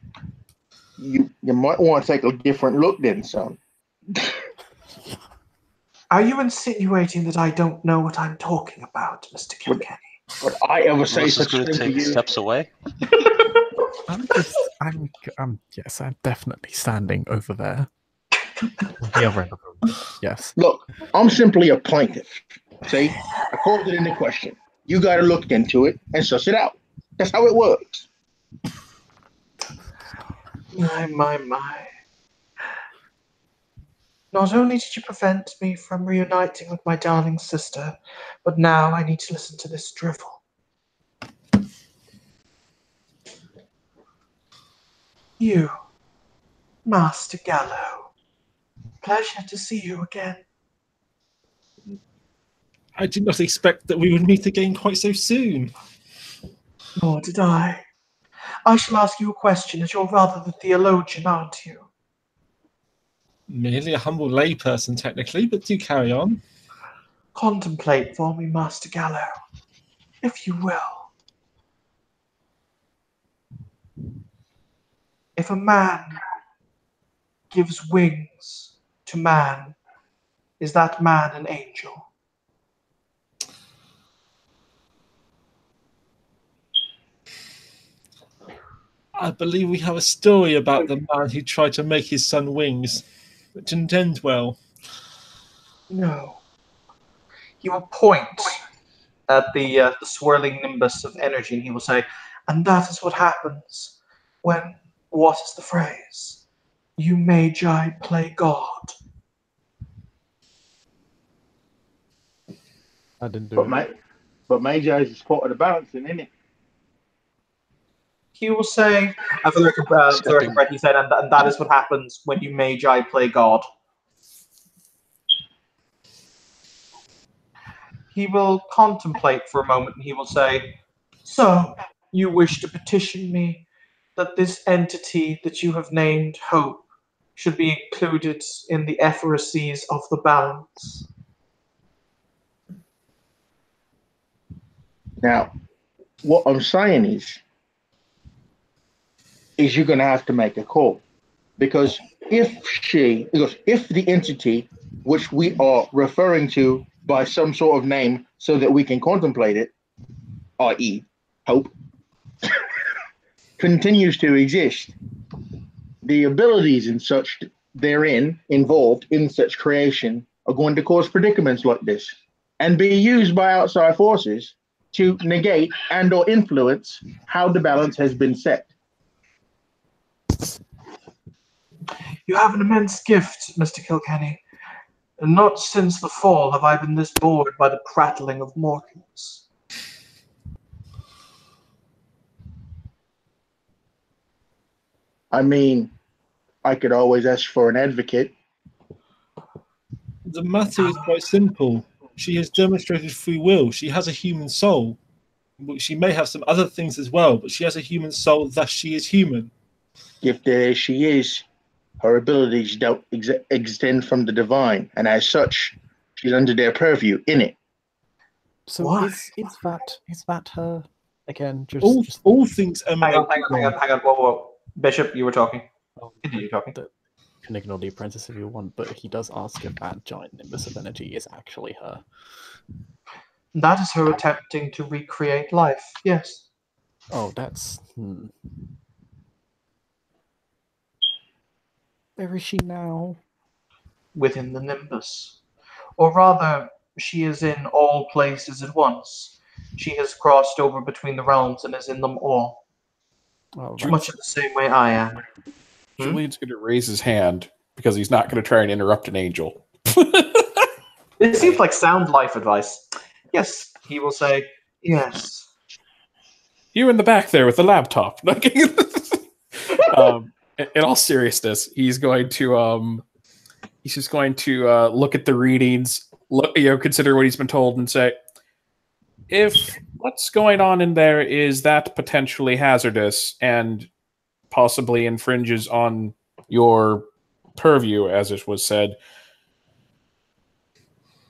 you might want to take a different look then, son. Are you insinuating that I don't know what I'm talking about, Mr. Kilkenny? Would I ever say Melissa's such going to thing to take you? steps away. Yes, I'm definitely standing over there. The other end of the room. Yes. Look, I'm simply a plaintiff. See, I called it into question. You got to look into it and suss it out. That's how it works. My. Not only did you prevent me from reuniting with my darling sister, but now I need to listen to this drivel. You, Master Gallo. Pleasure to see you again. I did not expect that we would meet again quite so soon. Nor did I. I shall ask you a question, as you're rather the theologian, aren't you? Merely a humble layperson, technically, but do carry on. Contemplate for me, Master Gallo, if you will. If a man gives wings to man, is that man an angel? I believe we have a story about the man who tried to make his son wings, but didn't end well. No. He will point at the swirling nimbus of energy, and he will say, and that is what happens when, what is the phrase? You magi play God. I didn't do it. But Magi is part of the balancing, isn't it? He will say, for the record, he said, and that is what happens when you magi play God. He will contemplate for a moment, and he will say, so, you wish to petition me that this entity that you have named Hope should be included in the efferecies of the balance. Now, what I'm saying is you're going to have to make a call. Because if the entity, which we are referring to by some sort of name so that we can contemplate it, i.e., Hope, continues to exist, the abilities and such therein involved in such creation are going to cause predicaments like this. and be used by outside forces to negate and or influence how the balance has been set. You have an immense gift, Mr. Kilkenny. And not since the fall have I been this bored by the prattling of mortals. I mean, I could always ask for an advocate. The matter is quite simple. She has demonstrated free will. She has a human soul. She may have some other things as well, but she has a human soul, thus she is human. Gifted as she is, her abilities don't extend from the divine, and as such, she's under their purview, innit? So Why? is that her again? All things emanate. Hang on. Whoa. Bishop, you were talking. Oh, Continue talking. You can ignore the apprentice if you want, but he does ask if that giant nimbus of energy is actually her. That is her attempting to recreate life, yes. Oh, that's... Where is she now? Within the Nimbus. Or rather, she is in all places at once. She has crossed over between the realms and is in them all. Oh, Much in the same way I am. Julian's going to raise his hand because he's not going to try and interrupt an angel. It seems like sound life advice. Yes, he will say, yes. You in the back there with the laptop. In all seriousness, he's going to he's just going to look at the readings, consider what he's been told, and say, if what's going on in there is that potentially hazardous and possibly infringes on your purview, as it was said,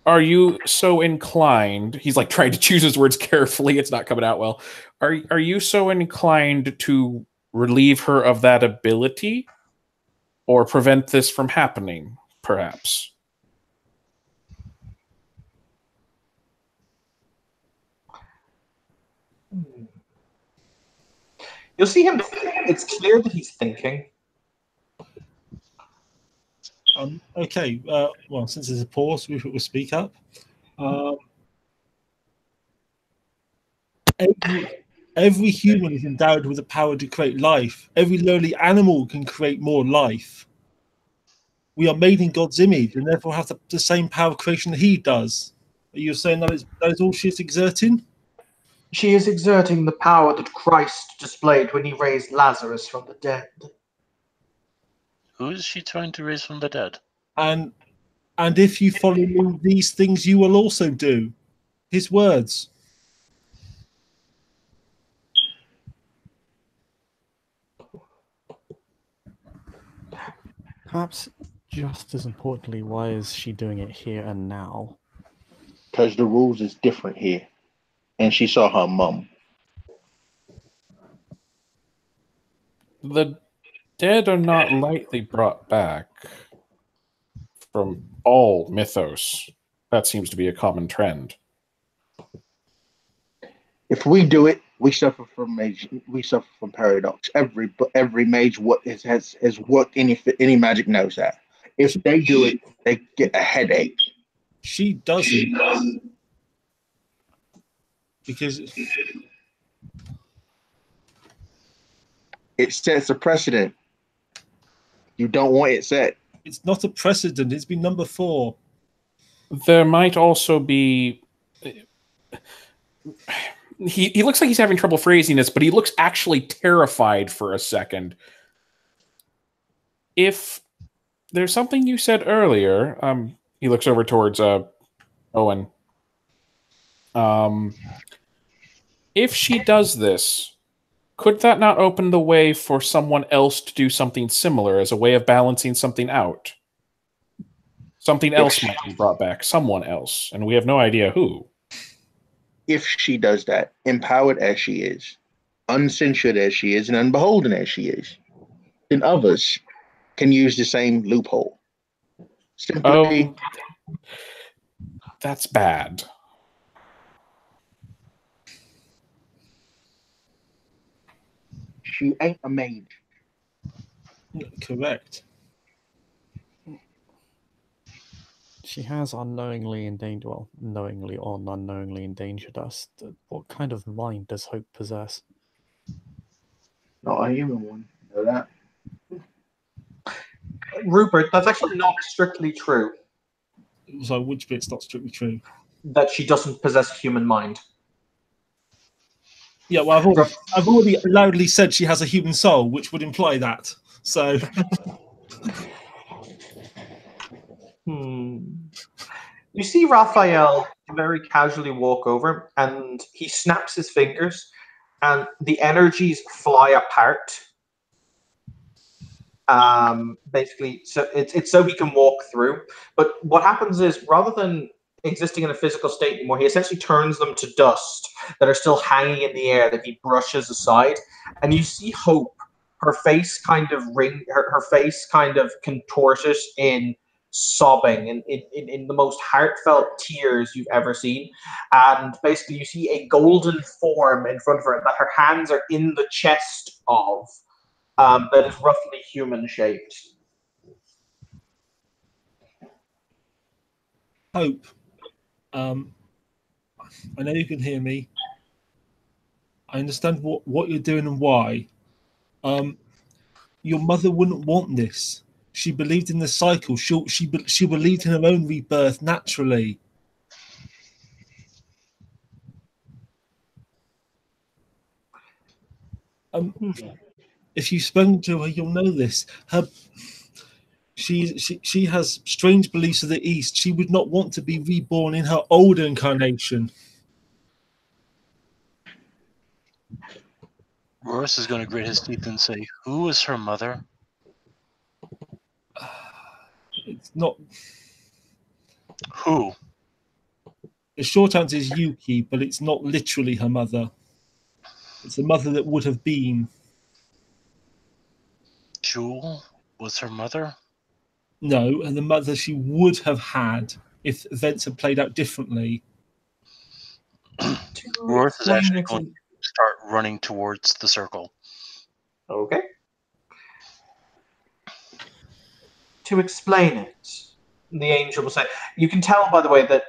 are you so inclined? He's like trying to choose his words carefully. It's not coming out well. Are you so inclined to relieve her of that ability, or prevent this from happening? Perhaps. You'll see him. It's clear that he's thinking. Okay. Well, since there's a pause, we will speak up. Every human is endowed with the power to create life. Every lowly animal can create more life. We are made in God's image and therefore have the same power of creation that He does. Are you saying that is all she's exerting? She is exerting the power that Christ displayed when he raised Lazarus from the dead. Who is she trying to raise from the dead? And if you follow me, these things you will also do. His words. Perhaps just as importantly, why is she doing it here and now? Because the rules is different here. And she saw her mum. The dead are not lightly brought back from all mythos. That seems to be a common trend. If we do it, we suffer from paradox. Every mage has worked any magic knows that. If they do it, they get a headache. She doesn't. Because it sets a precedent. You don't want it set. It's not a precedent. It's been number 4. There might also be... He looks like he's having trouble phrasing this, but he looks actually terrified for a second. If there's something you said earlier, he looks over towards Owen. If she does this, could that not open the way for someone else to do something similar as a way of balancing something out? Something else might be brought back, someone else, and we have no idea who. If she does that, empowered as she is, uncensored as she is, and unbeholden as she is, then others can use the same loophole. Simply, that's bad. She ain't a mage. Correct. She has unknowingly endangered, well, knowingly or unknowingly endangered us. What kind of mind does Hope possess? Not a human one. You know that. Rupert, that's actually not strictly true. So which bit's not strictly true? That she doesn't possess a human mind. Yeah, well, I've already loudly said she has a human soul, which would imply that. So, You see Raphael very casually walk over, and he snaps his fingers, and the energies fly apart. Basically, so it's so he can walk through. But what happens is, rather than existing in a physical state anymore, he essentially turns them to dust that are still hanging in the air that he brushes aside. And you see Hope, her face kind of her face kind of contorted in sobbing in the most heartfelt tears you've ever seen. And basically, you see a golden form in front of her that her hands are in the chest of. That is roughly human shaped. Hope, I know you can hear me. I understand what you're doing and why. Your mother wouldn't want this. She believed in the cycle. She believed in her own rebirth naturally. If you've spoken to her, you'll know this. She has strange beliefs of the East. She would not want to be reborn in her old incarnation. Roris is going to grit his teeth and say, "Who is her mother?" It's not. Who? The short answer is Yuki, but it's not literally her mother. It's the mother that would have been. Jewel was her mother? No, and the mother she would have had if events had played out differently. Roris is actually going to start running towards the circle. Okay. To explain it, the angel will say, you can tell, by the way, that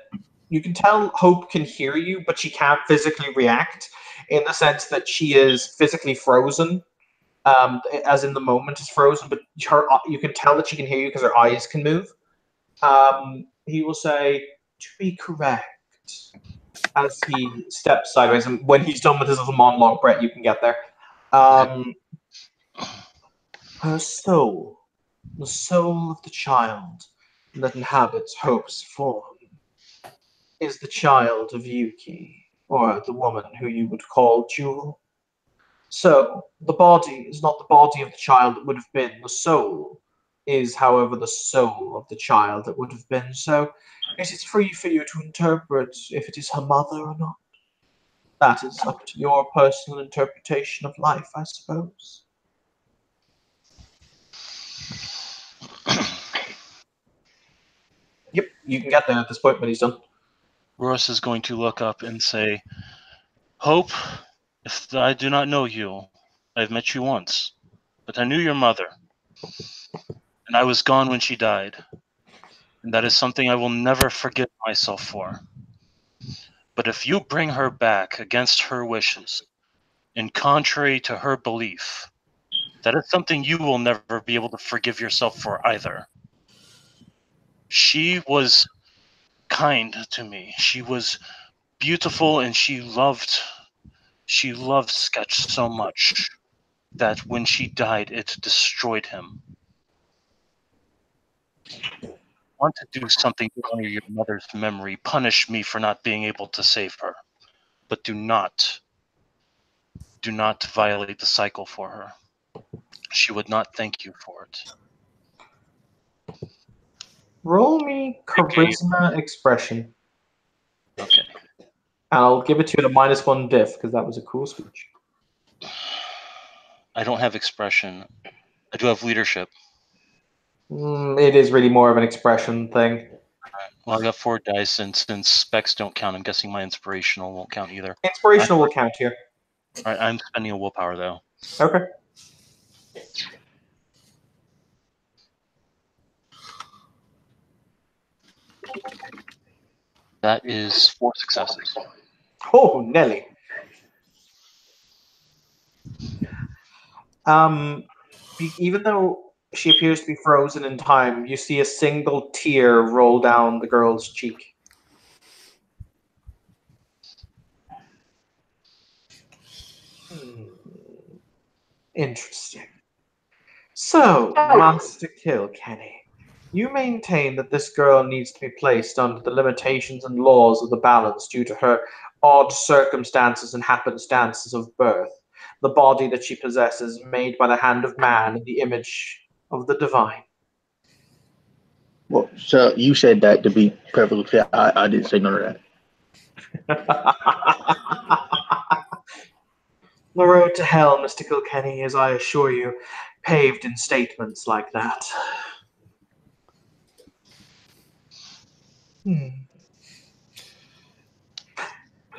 you can tell Hope can hear you, but she can't physically react in the sense that she is physically frozen, as in the moment is frozen, but you can tell that she can hear you because her eyes can move. He will say, to be correct, as he steps sideways, and when he's done with his little monologue, Brett, you can get there. Her soul, the soul of the child that inhabits Hope's form, is the child of Yuki, or the woman who you would call Jewel. So, the body is not the body of the child that would have been. The soul is, however, the soul of the child that would have been. So, it is free for you to interpret if it is her mother or not. That is up to your personal interpretation of life, I suppose. Yep, you can get there at this point when he's done. Roris is going to look up and say, "Hope, if I do not know you, I've met you once, but I knew your mother, and I was gone when she died, and that is something I will never forgive myself for. But if you bring her back against her wishes, and contrary to her belief, that is something you will never be able to forgive yourself for either. She was kind to me. She was beautiful, and she loved Sketch so much that when she died, it destroyed him. Want to do something to honor your mother's memory. Punish me for not being able to save her. But do not violate the cycle for her. She would not thank you for it." Roll me charisma expression. Okay. I'll give it to you at a -1 diff, because that was a cool speech. I don't have expression. I do have leadership. It is really more of an expression thing. Well, I got 4 dice, and since specs don't count, I'm guessing my inspirational won't count either. Inspirational will count here. Alright, I'm spending a willpower, though. Okay. That is 4 successes. Oh, Nelly. Even though she appears to be frozen in time, you see a single tear roll down the girl's cheek. Interesting. So, Master Kilkenny, you maintain that this girl needs to be placed under the limitations and laws of the balance due to her odd circumstances and happenstances of birth. The body that she possesses, made by the hand of man in the image of the divine. Well, so you said that to be perfectly clear. I didn't say none of that. The road to hell, Mr. Kilkenny, is, I assure you, paved in statements like that.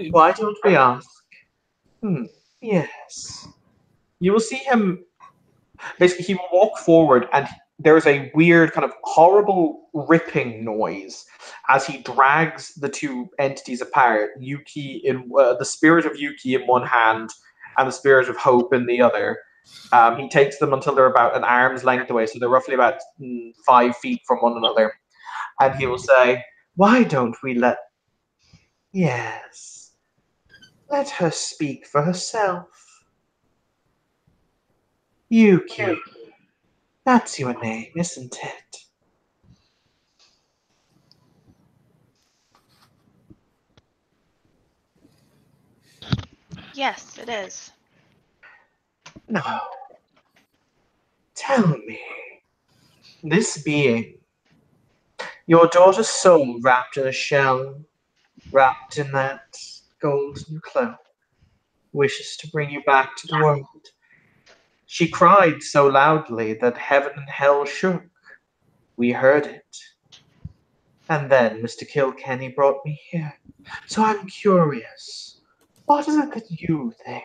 Why don't we ask? Yes. You will see him. Basically, he will walk forward, and there's a weird, kind of horrible ripping noise as he drags the two entities apart. Yuki in the spirit of Yuki in one hand, and the spirit of Hope in the other. He takes them until they're about an arm's length away, so they're roughly about 5 feet from one another, and he will say, "Why don't we let? Yes, let her speak for herself." Yuki, that's your name, isn't it? Yes, it is. No. Tell me, this being, your daughter's soul wrapped in a shell, wrapped in that golden cloak, wishes to bring you back to the world. She cried so loudly that heaven and hell shook. We heard it. And then Mr. Kilkenny brought me here. So I'm curious. What is it that you think?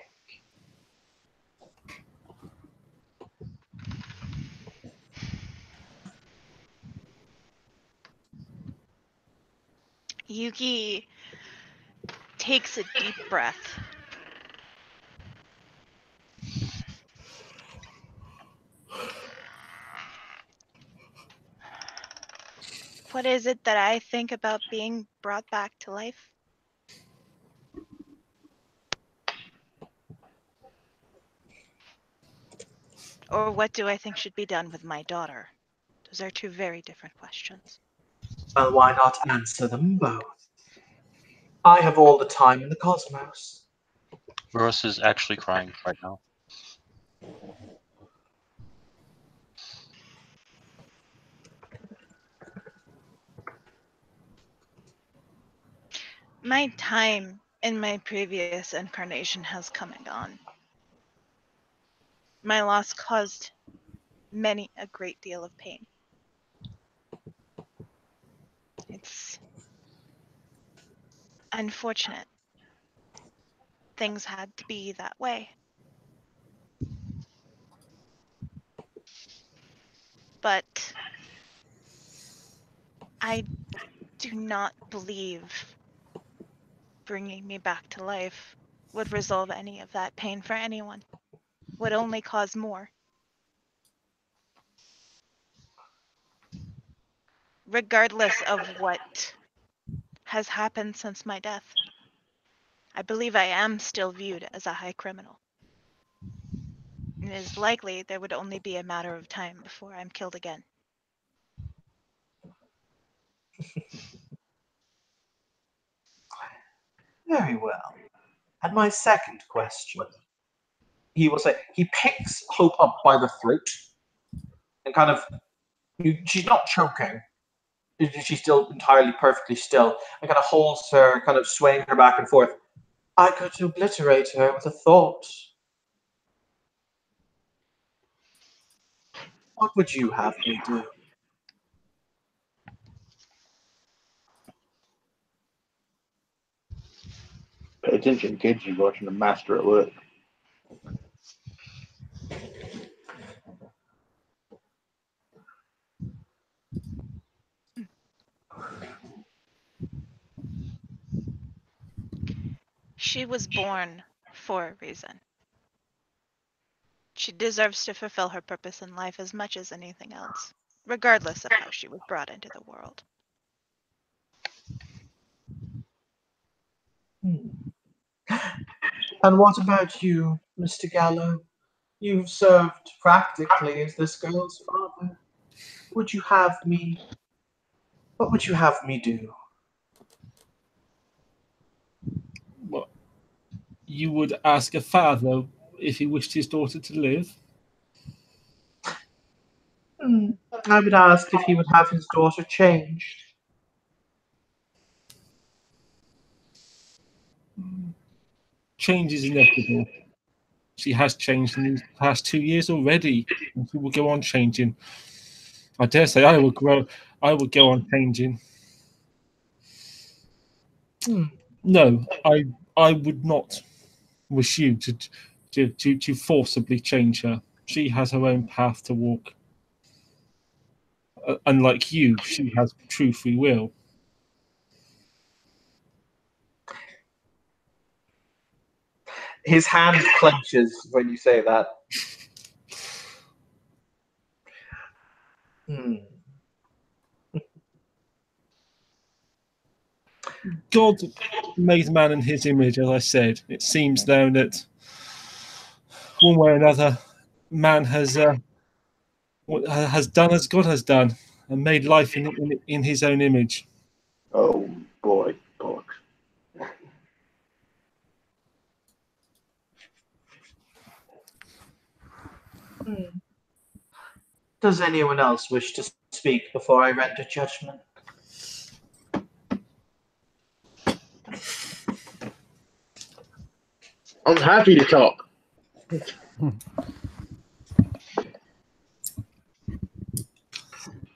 Yuki takes a deep breath. What is it that I think about being brought back to life? Or what do I think should be done with my daughter? Those are two very different questions. Well, why not answer them both? I have all the time in the cosmos. Rose is actually crying right now. My time in my previous incarnation has come and gone. My loss caused many a great deal of pain. It's unfortunate. Things had to be that way. But I do not believe bringing me back to life would resolve any of that pain for anyone. Would only cause more. Regardless of what has happened since my death, I believe I am still viewed as a high criminal. It is likely there would only be a matter of time before I'm killed again. Very well. And my second question. He will say, he picks Hope up by the throat and kind of, she's not choking. She's still entirely perfectly still and kind of holds her, kind of swaying her back and forth. I could obliterate her with a thought. What would you have me do? Pay attention, kids. You're watching the master at work. She was born for a reason. She deserves to fulfill her purpose in life as much as anything else, regardless of how she was brought into the world. And what about you, Mr. Gallo? You've served practically as this girl's father. Would you have me? What would you have me do? Well, you would ask a father if he wished his daughter to live. I would ask if he would have his daughter changed. Change is inevitable. She has changed in the past 2 years already, and she will go on changing. I dare say I will grow. I will go on changing. No, I would not wish you to forcibly change her. She has her own path to walk. Unlike you, she has true free will. His hand clenches when you say that. God made man in his image, as I said. It seems, though, that one way or another, man has done as God has done and made life in his own image. Oh boy, God. Does anyone else wish to speak before I render judgment? I'm happy to talk.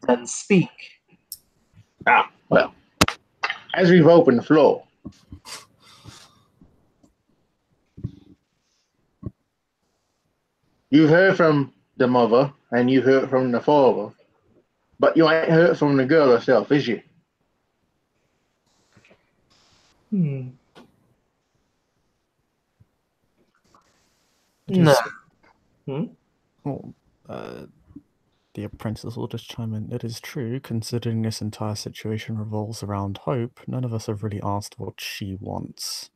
Then speak. Well, as we've opened the floor, you've heard from the mother and you heard from the father, but you ain't heard from the girl herself, is you? No. Well, the apprentice will just chime in. It is true, considering this entire situation revolves around Hope, none of us have really asked what she wants.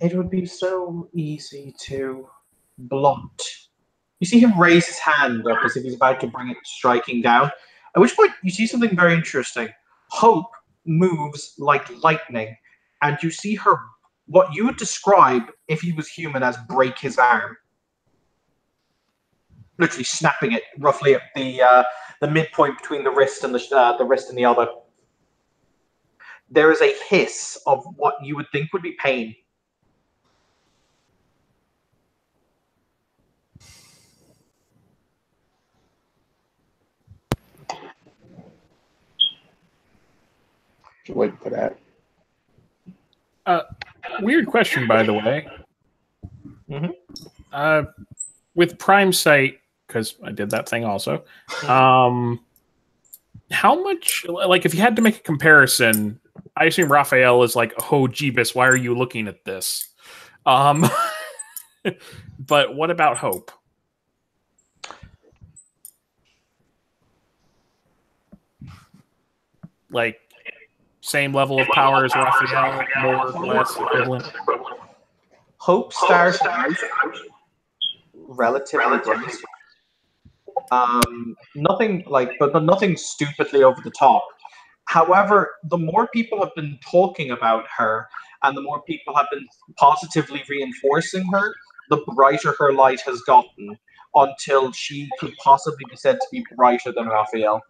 It would be so easy to blot. You see him raise his hand up as if he's about to bring it striking down, at which point you see something very interesting. Hope moves like lightning, and you see her, what you would describe, if he was human, as break his arm. Literally snapping it roughly at the midpoint between the wrist and the wrist and the other. There is a hiss of what you would think would be pain. Wait for that. Weird question, by the way. With Prime Sight, because I did that thing also. How much, like, if you had to make a comparison, I assume Raphael is like, oh, Jeebus, why are you looking at this? But what about Hope? Like, same level of power as Raphael, more or less equivalent? Hope starts out relatively dense. Nothing like, but nothing stupidly over the top. However, the more people have been talking about her, and the more people have been positively reinforcing her, the brighter her light has gotten, until she could possibly be said to be brighter than Raphael.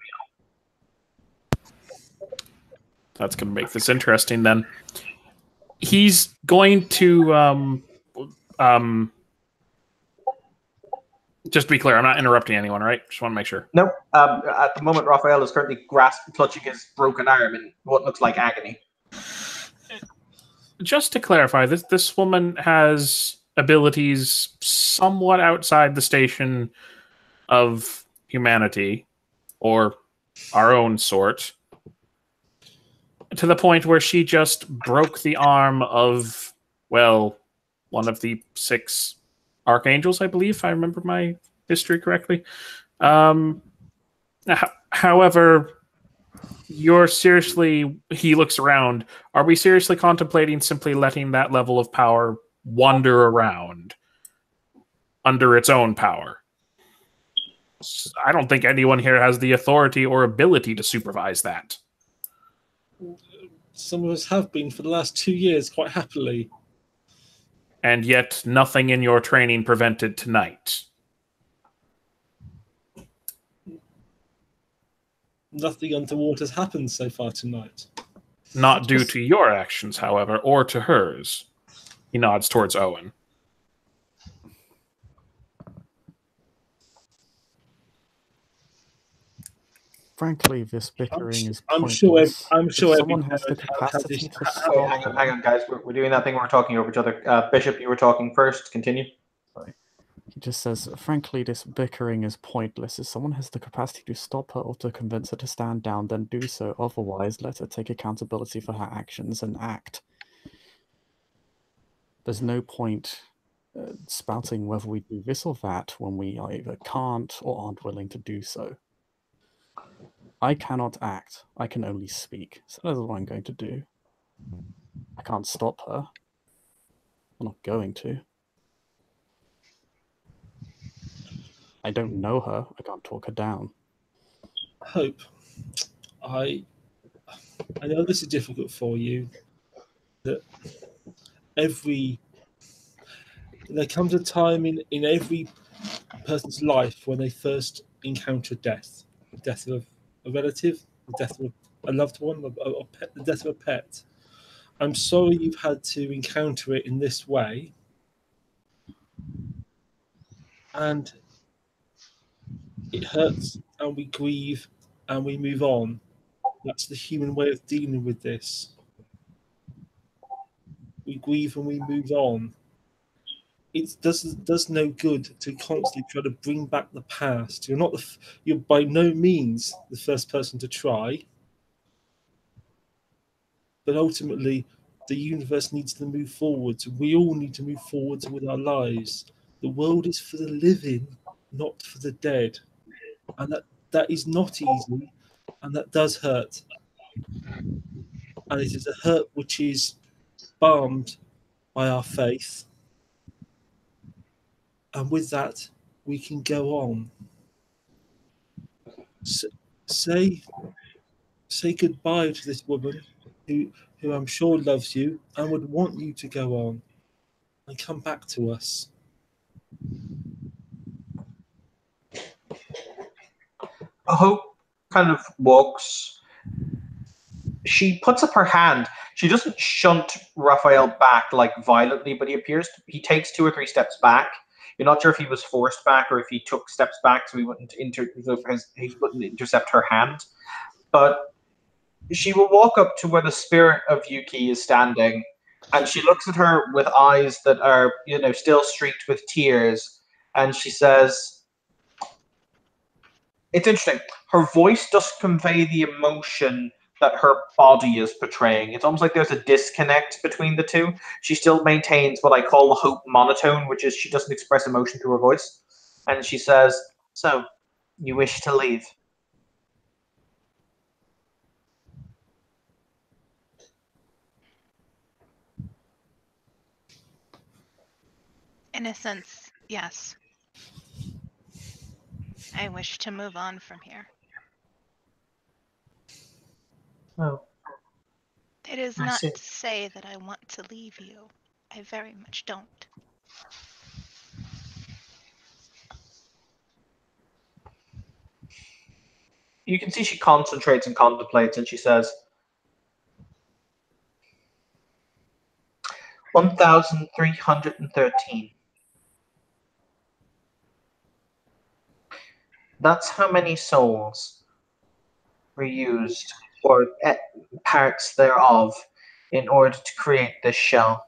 That's going to make this interesting then. He's going to just to be clear, I'm not interrupting anyone, right? Just want to make sure. No, at the moment, Raphael is currently clutching his broken arm in what looks like agony. Just to clarify, this woman has abilities somewhat outside the station of humanity, or our own sort. to the point where she just broke the arm of, well, one of the 6 archangels, I believe, if I remember my history correctly. However, you're seriously, he looks around, are we seriously contemplating simply letting that level of power wander around under its own power? I don't think anyone here has the authority or ability to supervise that. Some of us have been for the last 2 years, quite happily. And yet nothing in your training prevented tonight. Nothing untoward has happened so far tonight. Not due to your actions, however, or to hers. He nods towards Owen. Frankly, this bickering is I'm pointless. sure If someone has the capacity to stop Hang on, guys. We're doing that thing. We're talking over each other. Bishop, you were talking first. Continue. He just says, frankly, this bickering is pointless. If someone has the capacity to stop her or to convince her to stand down, then do so. Otherwise, let her take accountability for her actions and act. There's no point spouting whether we do this or that when we either can't or aren't willing to do so. I cannot act. I can only speak. So that's what I'm going to do. I can't stop her. I'm not going to. I don't know her. I can't talk her down. Hope. I know this is difficult for you. That there comes a time in every person's life when they first encounter death. The death of a relative, the death of a loved one, a pet, the death of a pet. I'm sorry you've had to encounter it in this way. And it hurts, and we grieve, and we move on. That's the human way of dealing with this. We grieve and we move on. It does no good to constantly try to bring back the past. You're by no means the first person to try, but ultimately, the universe needs to move forwards. We all need to move forwards with our lives. The world is for the living, not for the dead, and that is not easy, and that does hurt. And it is a hurt which is balmed by our faith. And with that, we can go on. Say goodbye to this woman who I'm sure loves you and would want you to go on and come back to us. Hope kind of walks. She puts up her hand. She doesn't shunt Raphael back like violently, but he takes 2 or 3 steps back. You're not sure if he was forced back or if he took steps back so he wouldn't intercept her hand. But she will walk up to where the spirit of Yuki is standing, and she looks at her with eyes that are, still streaked with tears, and she says, it's interesting. Her voice doesn't convey the emotion that her body is portraying. It's almost like there's a disconnect between the two. She still maintains what I call the Hope monotone, which is she doesn't express emotion through her voice. And she says, so, you wish to leave? In a sense, yes. I wish to move on from here. Oh. It is not to say that I want to leave you. I very much don't. You can see she concentrates and contemplates, and she says, 1,313. That's how many souls were used, or parts thereof, in order to create this shell,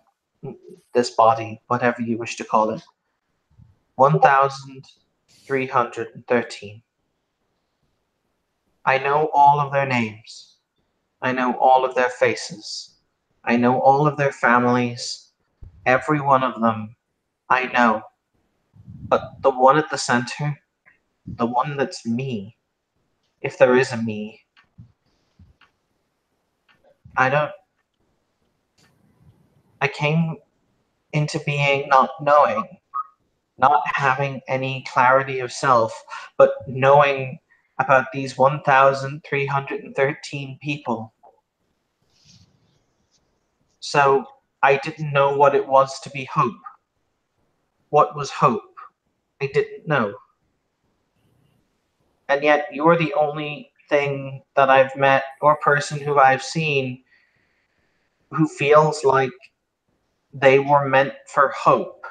this body, whatever you wish to call it. 1,313. I know all of their names. I know all of their faces. I know all of their families. Every one of them I know. But the one at the center, the one that's me, if there is a me, I came into being not knowing, not having any clarity of self, but knowing about these 1,313 people. So I didn't know what it was to be hope. What was hope? I didn't know. And yet you're the only thing that I've met or person who I've seen who feels like they were meant for hope.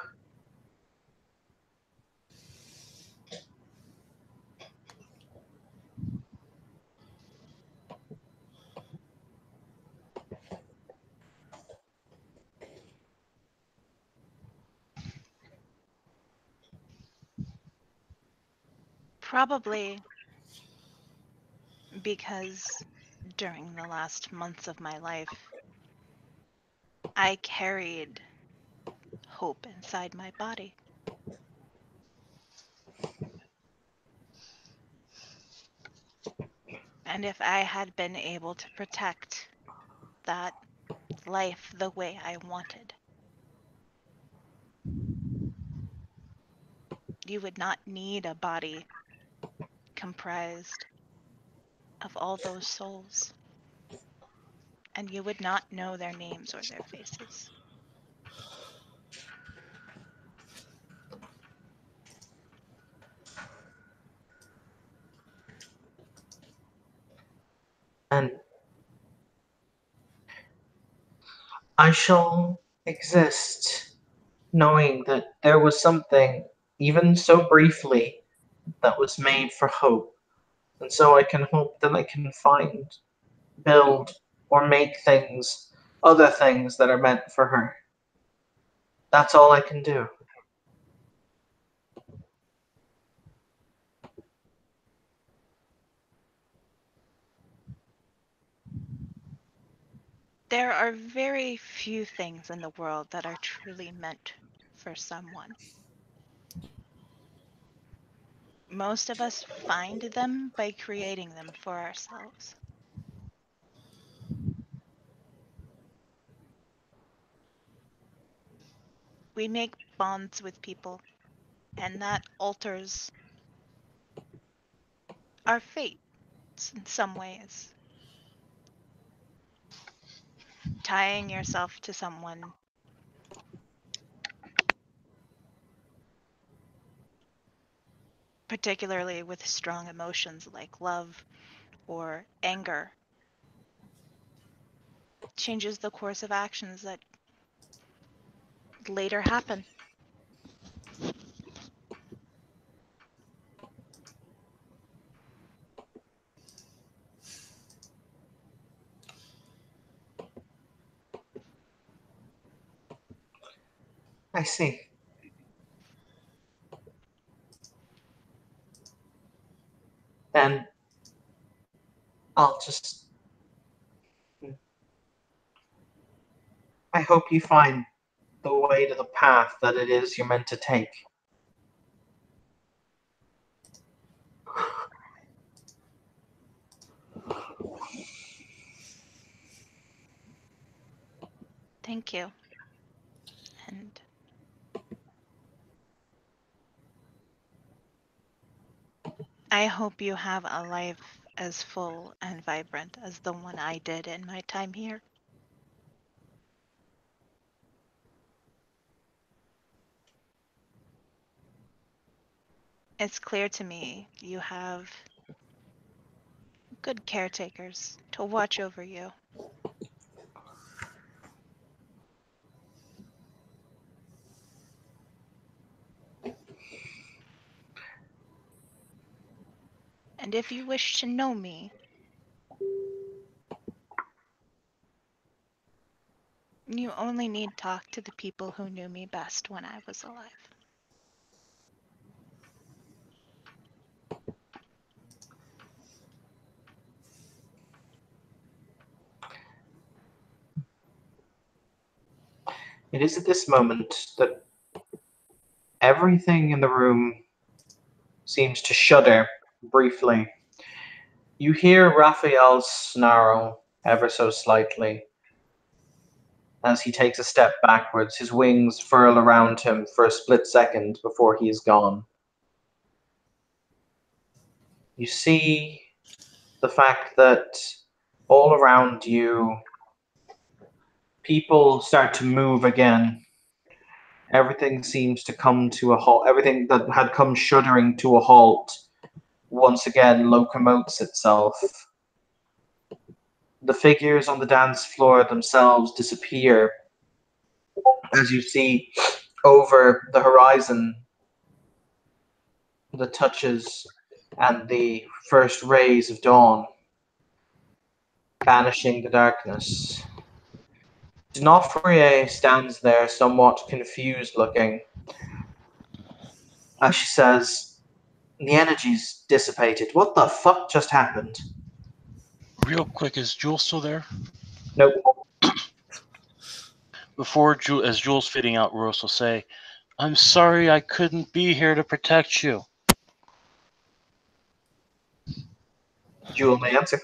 Probably because during the last months of my life, I carried hope inside my body. And if I had been able to protect that life the way I wanted, you would not need a body comprised of all those souls. And you would not know their names or their faces. And I shall exist knowing that there was something, even so briefly, that was made for hope. And so I can hope that I can find, build, or make things, other things that are meant for her. That's all I can do. There are very few things in the world that are truly meant for someone. Most of us find them by creating them for ourselves. We make bonds with people, and that alters our fate in some ways. Tying yourself to someone particularly with strong emotions like love or anger changes the course of actions that later happen. I see. Then I'll just. I hope you find the way to the path that it is you're meant to take. Thank you. And I hope you have a life as full and vibrant as the one I did in my time here. It's clear to me you have good caretakers to watch over you. And if you wish to know me, you only need talk to the people who knew me best when I was alive. It is at this moment that everything in the room seems to shudder briefly. You hear Raphael snarl ever so slightly as he takes a step backwards. His wings furl around him for a split second before he is gone. You see the fact that all around you, people start to move again. Everything seems to come to a halt. Everything that had come shuddering to a halt once again locomotes itself. The figures on the dance floor themselves disappear as you see over the horizon the touches and the first rays of dawn banishing the darkness. D'Onofrio stands there somewhat confused looking as she says, the energy's dissipated. What the fuck just happened? Real quick, is Jules still there? Nope. As Jules fading out, Rose will say, I'm sorry I couldn't be here to protect you. Jewel may answer.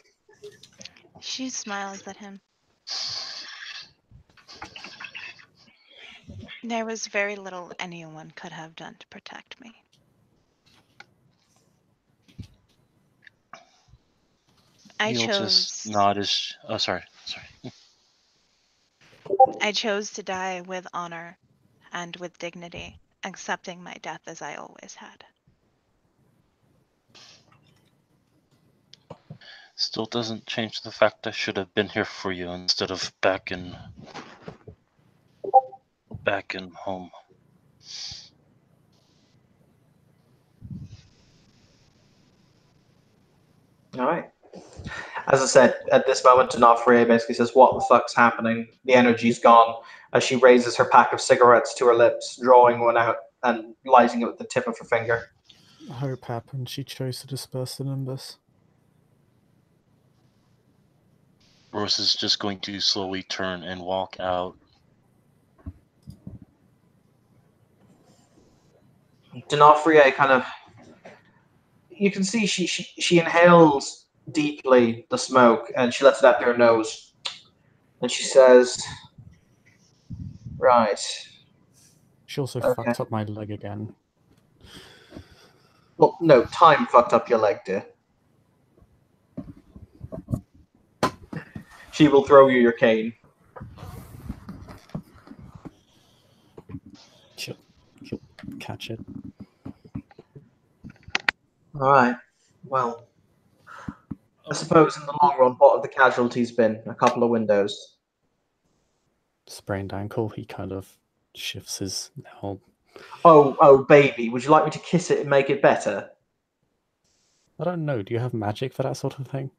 She smiles at him. There was very little anyone could have done to protect me. He'll just nod his... Oh, sorry. I chose to die with honor and with dignity, accepting my death as I always had. Still doesn't change the fact I should have been here for you instead of back in home. All right. As I said, at this moment, D'Onofrio basically says, what the fuck's happening? The energy's gone, as she raises her pack of cigarettes to her lips, drawing one out and lighting it with the tip of her finger. Hope happened. She chose to disperse the nimbus. Rose is just going to slowly turn and walk out. D'Onofrio kind of... You can see she inhales deeply the smoke and she lets it out through her nose. And she says, right. She also fucked up my leg again. Well, no, time fucked up your leg, dear. She will throw you your cane. She'll catch it. Alright. Well, I suppose in the long run, what have the casualties been? A couple of windows. Sprained ankle, he kind of shifts his now. Oh, baby, would you like me to kiss it and make it better? I don't know, do you have magic for that sort of thing?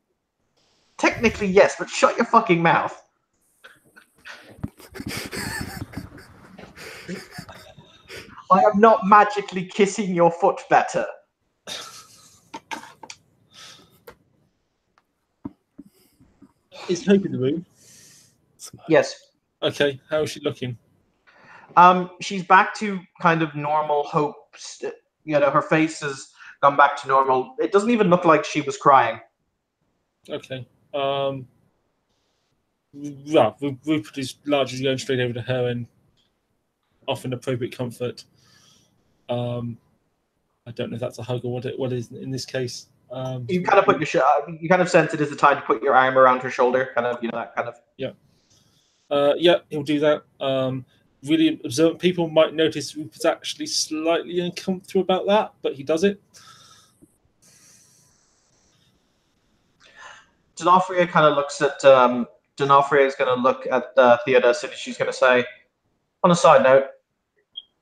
Technically, yes, but shut your fucking mouth. I am not magically kissing your foot better. Is Hope in the room? Yes. Okay, how is she looking? She's back to kind of normal Hope. Her face has gone back to normal. It doesn't even look like she was crying. Okay. Rupert is largely going straight over to her and offering appropriate comfort. I don't know if that's a hug or what is in this case. You kind of put you kind of sense it is the time to put your arm around her shoulder, kind of, that kind of. Yeah. Yeah, he'll do that. Really observant people might notice Rupert's actually slightly uncomfortable about that, but he does it. D'Onofrio kind of looks at. D'Onofrio is going to look at Theoda, and she's going to say, on a side note,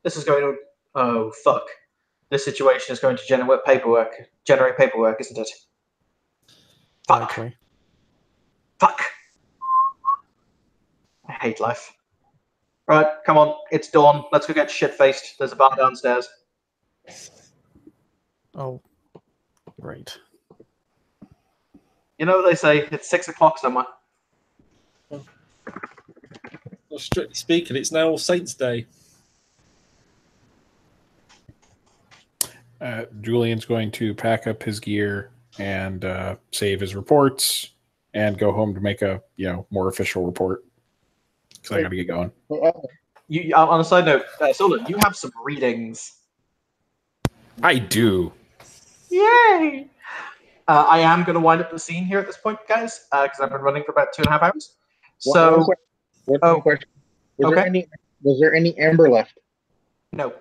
this is going to. Oh, fuck. This situation is going to generate paperwork, isn't it? Fuck. Likely. Fuck. I hate life. Right, come on. It's dawn. Let's go get shit-faced. There's a bar downstairs. Oh, great. You know what they say? It's 6 o'clock somewhere. Well, strictly speaking, it's now All Saints' Day. Julian's going to pack up his gear and save his reports and go home to make a more official report because I got to get going. You on a side note, Solon, you have some readings. I do. Yay! I am going to wind up the scene here at this point, guys, because I've been running for about 2.5 hours. So, One question. Was there any amber left? No.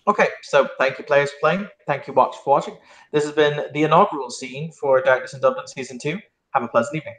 Okay, so thank you, players, for playing. Thank you, watch, for watching. This has been the inaugural scene for Darkness in Dublin Season 2. Have a pleasant evening.